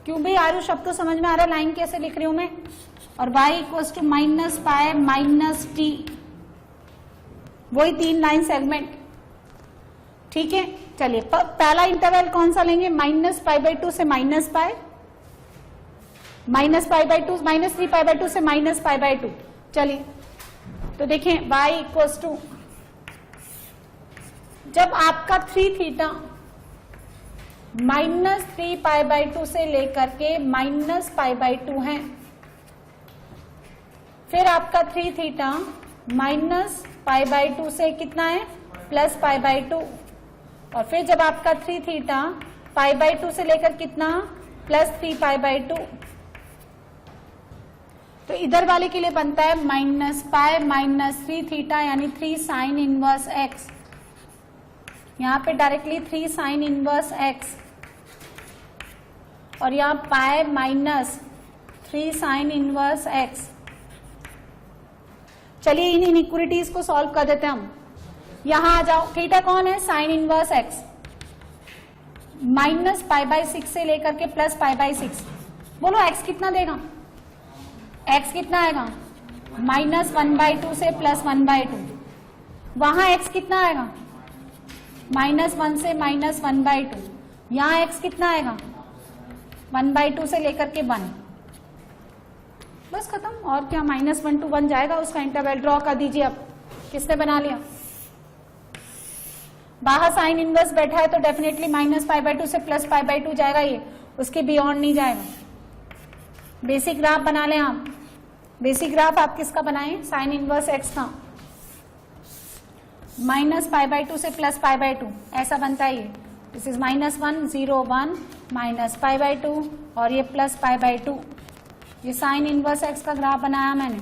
क्यों भाई आरुष, अब तो समझ में आ रहा है लाइन कैसे लिख रही हूं मैं। और y equal to minus pi minus t, वही 3 लाइन सेगमेंट। ठीक है, चलिए पहला इंटरवल कौन सा लेंगे, -π/2 से -π, -π/2 -3π/2 से -π/2। चलिए तो देखें y इक्वल टू, जब आपका 3 थीटा -3π/2 से लेकर के -π/2 है, फिर आपका 3 थीटा -π/2 से कितना है +π/2, और फिर जब आपका 3 थीटा π/2 से लेकर कितना +3π/2, तो इधर वाले के लिए बनता है -π - 3 थीटा यानी 3 साइन इनवर्स x। यहां पे डायरेक्टली 3 साइन इनवर्स x, और यहां pi minus 3 sign inverse x। चलिए इन इनइक्वालिटीज को सॉल्व कर देते हैं हम। यहां आ जाओ, थीटा कौन है, साइन इनवर्स x, -π/6 से लेकर के +π/6। बोलो x कितना देगा, x कितना आएगा, -1/2 से +1/2। वहां x कितना आएगा, -1 से -1/2। यहां x कितना आएगा, 1/2 से लेकर के 1। बस खत्म, और क्या, -1 to 1 जाएगा, उसका इंटरवल ड्रॉ कर दीजिए। अब किसने बना लिया, बाहर साइन इनवर्स बैठा है तो डेफिनेटली -π/2 से +π/2 जाएगा, ये उसके बियॉन्ड नहीं जाएगा। बेसिक ग्राफ बना लें आप। बेसिक ग्राफ आप किसका बनाएं, साइन इनवर्स x का, -π/2 से +π/2 ऐसा बनता है ये। दिस इज -1 0 1 -π/2 और ये +π/2। ये साइन इनवर्स x का ग्राफ बनाया मैंने।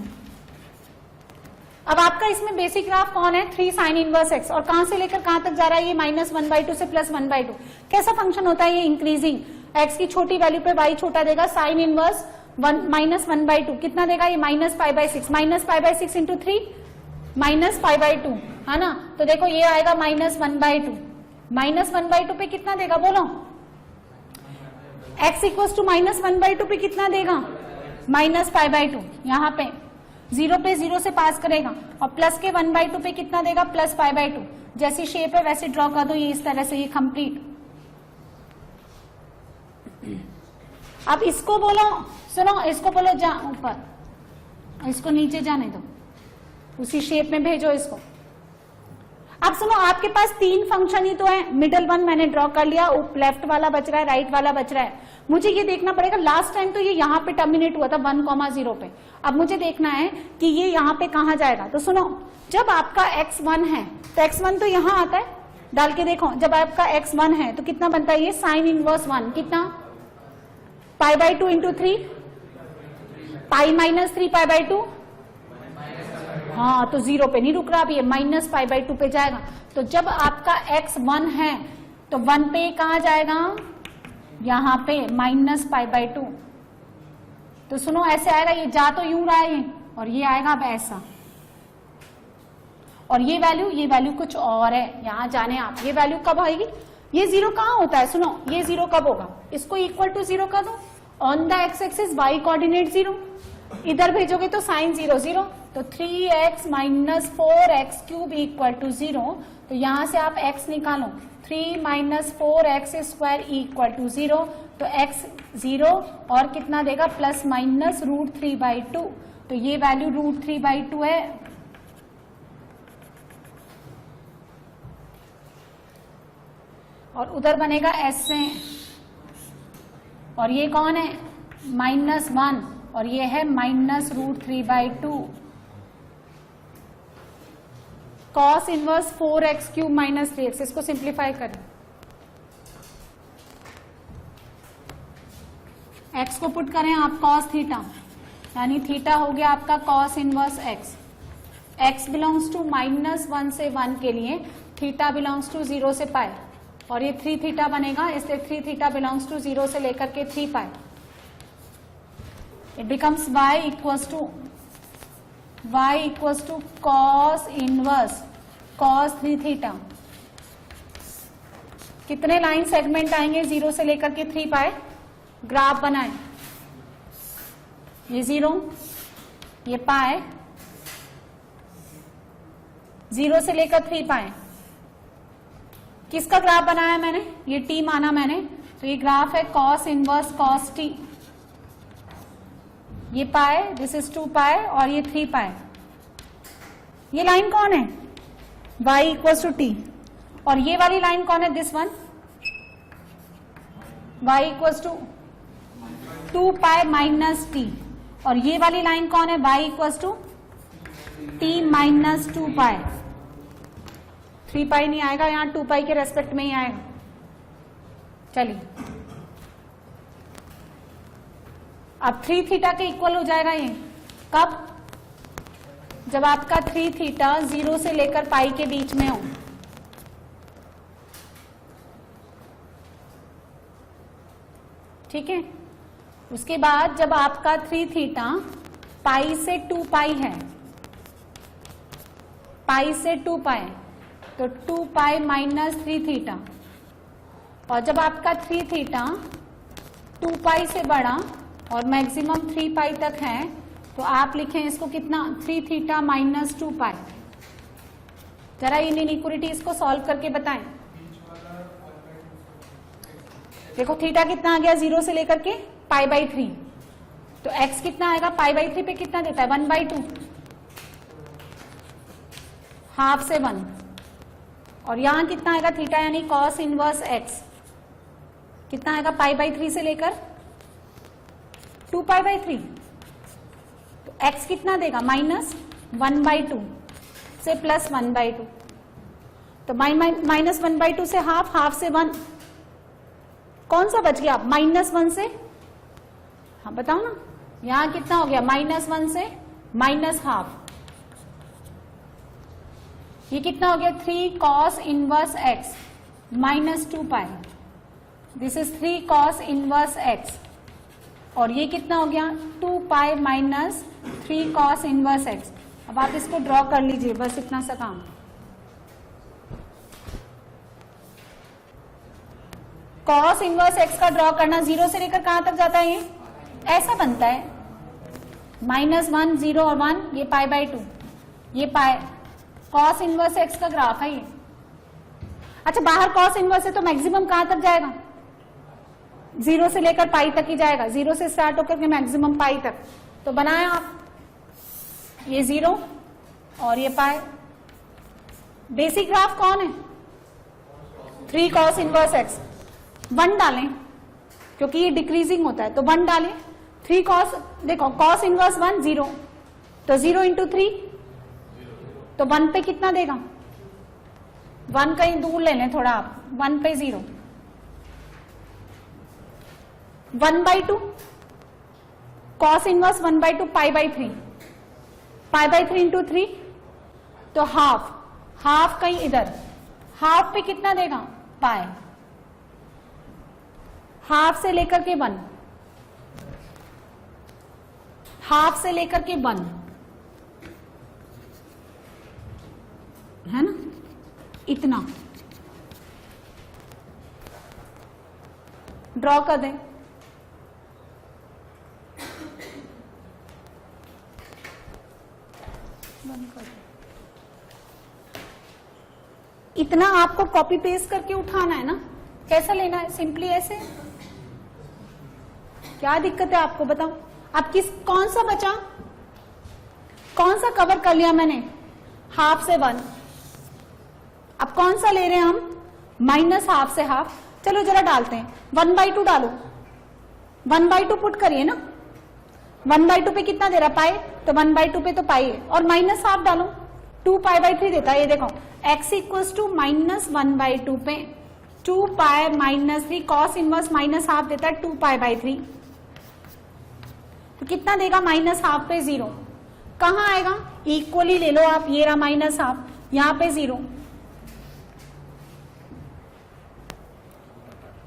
अब आपका इसमें बेसिक ग्राफ कौन है, 3 साइन इनवर्स x, और कहां से लेकर कहां तक जा रहा है, ये -1/2 से +1/2। कैसा फंक्शन होता है ये, इंक्रीजिंग। x की छोटी वैल्यू पे y छोटा देगा, साइन इनवर्स -1/2 कितना देगा, ये -π/6, -π/6 इंटू 3 -π/2 है ना। तो देखो ये आएगा -1/2, -1/2 पे कितना देगा बोलो, x इक्वल टू -1/2 पे कितना देगा, -π/2। यहाँ पे 0 पे 0 से पास करेगा, और प्लस के 1/2 पे कितना देगा, +π/2। जैसी शेप है वैसे ड्रॉ कर दो, ये इस तरह से, ये कंप्लीट। अब इसको बोलो, सुनो, इसको बोलो जा ऊपर, इसको नीचे जाने दो, उसी शेप में भेजो इसको। अब सुनो, आपके पास 3 फंक्शन ही तो है, मिडल वन मैंने ड्रॉ कर लिया, लेफ्ट वाला बच रहा है, राइट वाला बच रहा है। मुझे ये देखना पड़ेगा, लास्ट टाइम तो ये यहाँ पे टर्मिनेट हुआ था 1,0 पे, अब मुझे देखना है कि ये यहाँ पे कहाँ जाएगा। तो सुनो, जब आपका x1 है तो x1 तो यहाँ आता है, डाल के देखो, जब आपका x1 है तो कितना बनता है, ये साइन इनवर्स 1 कितना, π/2 इंटू 3, पाई माइनस 3π/2। हाँ, तो 0 पे नहीं रुक रहा, अब ये -π/2 पे जाएगा। तो जब आपका x1 है तो 1 पे कहाँ जाएगा, यहाँ पे -π/2। तो सुनो ऐसे आएगा, ये जा तो यूं रहा है ये, और ये आएगा अब ऐसा, और ये वैल्यू कुछ और है, यहां जाने आप। ये वैल्यू कब आएगी, ये 0 कहाँ होता है, सुनो ये 0 कब होगा, इसको इक्वल टू 0 कर दो, on the x axis y coordinate 0, इधर भेजोगे तो साइन 0 0, तो 3x - 4x³ इक्वल टू 0। तो यहां से आप x निकालो, 3 - 4x² इक्वल टू 0, तो x 0 और कितना देगा, ± √3/2। तो ये वैल्यू √3/2 है। और उधर बनेगा s से, और ये कौन है, -1, और ये है -√3/2। cos इनवर्स 4x³ - 3x, इसको सिंप्लीफाई करें, x को पुट करें आप cos थीटा, यानी थीटा हो गया आपका cos inverse x। x belongs to -1 से 1 के लिए, थीटा बिलोंग्स टू 0 से पाई, और ये 3 थीटा बनेगा, इसलिए 3 थीटा बिलोंग्स टू 0 से लेकर के 3 pi. It becomes y equals to cos inverse cos 3 theta. कितने लाइन सेगमेंट आएंगे 0 से लेकर के 3 पाए? ग्राफ बनाए, ये 0, ये पाए, 0 से लेकर 3 पाए। किसका ग्राफ बनाया मैंने? ये टी माना मैंने, तो ये ग्राफ है कॉस इनवर्स कॉस टी। ये पाए, दिस इज 2 पाए और ये 3 पाए। ये लाइन कौन है? y equals to t. और ये वाली लाइन कौन है? This one, y equals to 2 pi minus T. और ये वाली लाइन कौन है? y equals to t minus 2 pi. 3 पाई नहीं आएगा, यहां 2 पाई के रेस्पेक्ट में ही आएगा। चलिए, अब 3 थीटा के इक्वल हो जाएगा ये कब? जब आपका 3 थीटा 0 से लेकर पाई के बीच में हो। ठीक है, उसके बाद जब आपका 3 थीटा पाई से 2 पाई है, पाई से 2 पाई, तो 2 पाई माइनस 3 थीटा। और जब आपका 3 थीटा 2 पाई से बड़ा और मैक्सिमम 3 पाई तक है, तो आप लिखें इसको कितना? 3 थीटा माइनस 2 पाई। जरा इन इनइक्वालिटीज को सॉल्व करके बताएं। देखो थीटा कितना आ गया 0 से लेकर के पाई बाई 3, तो x कितना आएगा? पाई बाई 3 पे कितना देता है? 1/2, हाफ से 1। और यहां कितना आएगा? थीटा यानी कॉस इनवर्स x कितना आएगा? पाई बाई 3 से लेकर 2 पाई बाई 3। तो x कितना देगा? माइनस 1/2 से प्लस 1/2। तो माइनस 1/2 से हाफ, हाफ से 1, कौन सा बच गया? -1 से, हाँ बताओ ना, यहां कितना हो गया? -1 से माइनस हाफ। ये कितना हो गया? 3 cos inverse x minus 2 pi. This is 3 cos inverse x। और ये कितना हो गया? 2 pi minus 3 cos inverse x। अब आप इसको ड्रॉ कर लीजिए, बस इतना सा काम। कॉस इनवर्स x का ड्रॉ करना 0 से लेकर कहां तक जाता है? ये ऐसा बनता है, -1, 0 और 1, ये पाई बाई 2, ये पाई। कॉस इनवर्स x का ग्राफ है ये। अच्छा, बाहर कॉस इनवर्स है तो मैक्सिमम कहां तक जाएगा? 0 से लेकर पाई तक ही जाएगा, 0 से स्टार्ट होकर के मैक्सिमम पाई तक। तो बनाया आप, ये 0 और ये पाई। बेसिक ग्राफ कौन है? 3 कॉस इनवर्स x। 1 डालें क्योंकि ये डिक्रीजिंग होता है, तो 1 डालें। 3 कॉस, देखो कॉस इनवर्स 1 0, तो 0 इंटू 3, तो 1 पे कितना देगा? 1 कहीं दूर ले लें थोड़ा आप, 1 पे 0। 1/2 cos inverse 1/2 pi by 3, pi by 3 into 3, तो हाफ, हाफ कहीं इधर, हाफ पे कितना देगा? पाई। हाफ से लेकर के 1, हाफ से लेकर के 1 है ना, इतना ड्रॉ कर दें। इतना आपको कॉपी पेस्ट करके उठाना है ना। कैसा लेना है? सिंपली ऐसे। क्या दिक्कत है आपको बताओ? अब कौन सा बचा? कौन सा कवर कर लिया मैंने? हाफ से 1। अब कौन सा ले रहे हैं हम? माइनस हाफ से हाफ। चलो जरा डालते हैं, 1/2 डालो, 1/2 पुट करिए ना। 1/2 पे कितना दे रहा? पाई, तो 1/2 पे तो पाई है। और माइनस हाफ डालो, 2 पाई बाई 3 देता है। ये देखो x इक्वल्स टू -1/2 पे 2 pi minus 3, cos inverse minus half देता है 2 पाई बाई 3, तो कितना देगा? माइनस हाफ पे 0। कहां आएगा? इक्वली ले लो आप, ये रहा माइनस हाफ, यहां पे 0।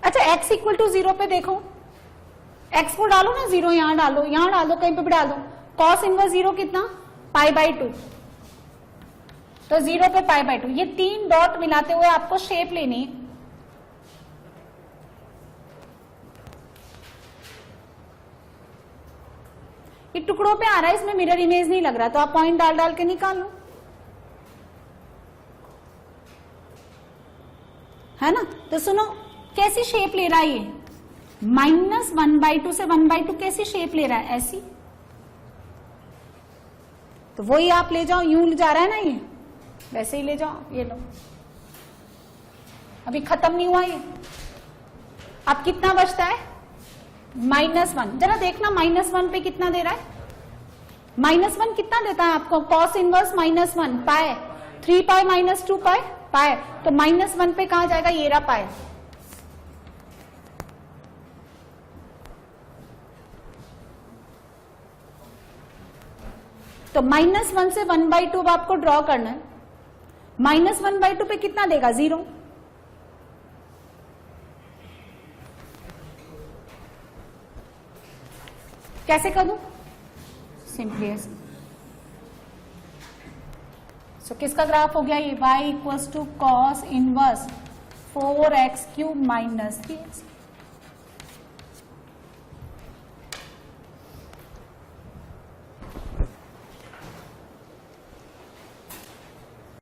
अच्छा, x इक्वल टू 0 पे देखो, x को डालो ना, 0 यहां डालो, यहां डालो, कहीं पे भी डाल दो। कॉस इनवर्स 0 कितना? पाई बाई 2, तो 0 पे पाई बाई 2। ये 3 डॉट मिलाते हुए आपको शेप लेनी है। ये टुकड़ों पे आ रहा है, इसमें मिरर इमेज नहीं लग रहा, तो आप पॉइंट डाल डाल के निकाल लो, है ना। तो सुनो कैसी शेप ले रहा है ये, -1/2 से 1/2 कैसी शेप ले रहा है, ऐसी। तो वही आप ले जाओ, यूं जा रहा है ना ये, वैसे ही ले जाओ, ये लो। अभी खत्म नहीं हुआ ये, अब कितना बचता है, -1। जरा देखना -1 पे कितना दे रहा है, -1 कितना देता है आपको, cos इनवर्स -1 पाए, 3 पाए -2 पाए पाए, तो -1 पे कहां जाएगा, ये रहा पाए। तो -1 से 1/2 आपको ड्रॉ करना है, -1/2 पे कितना देगा, 0। कैसे कर दूं, सिंपली ऐसे। सो किसका ग्राफ हो गया ये, y = cos inverse 4x³ - 3x।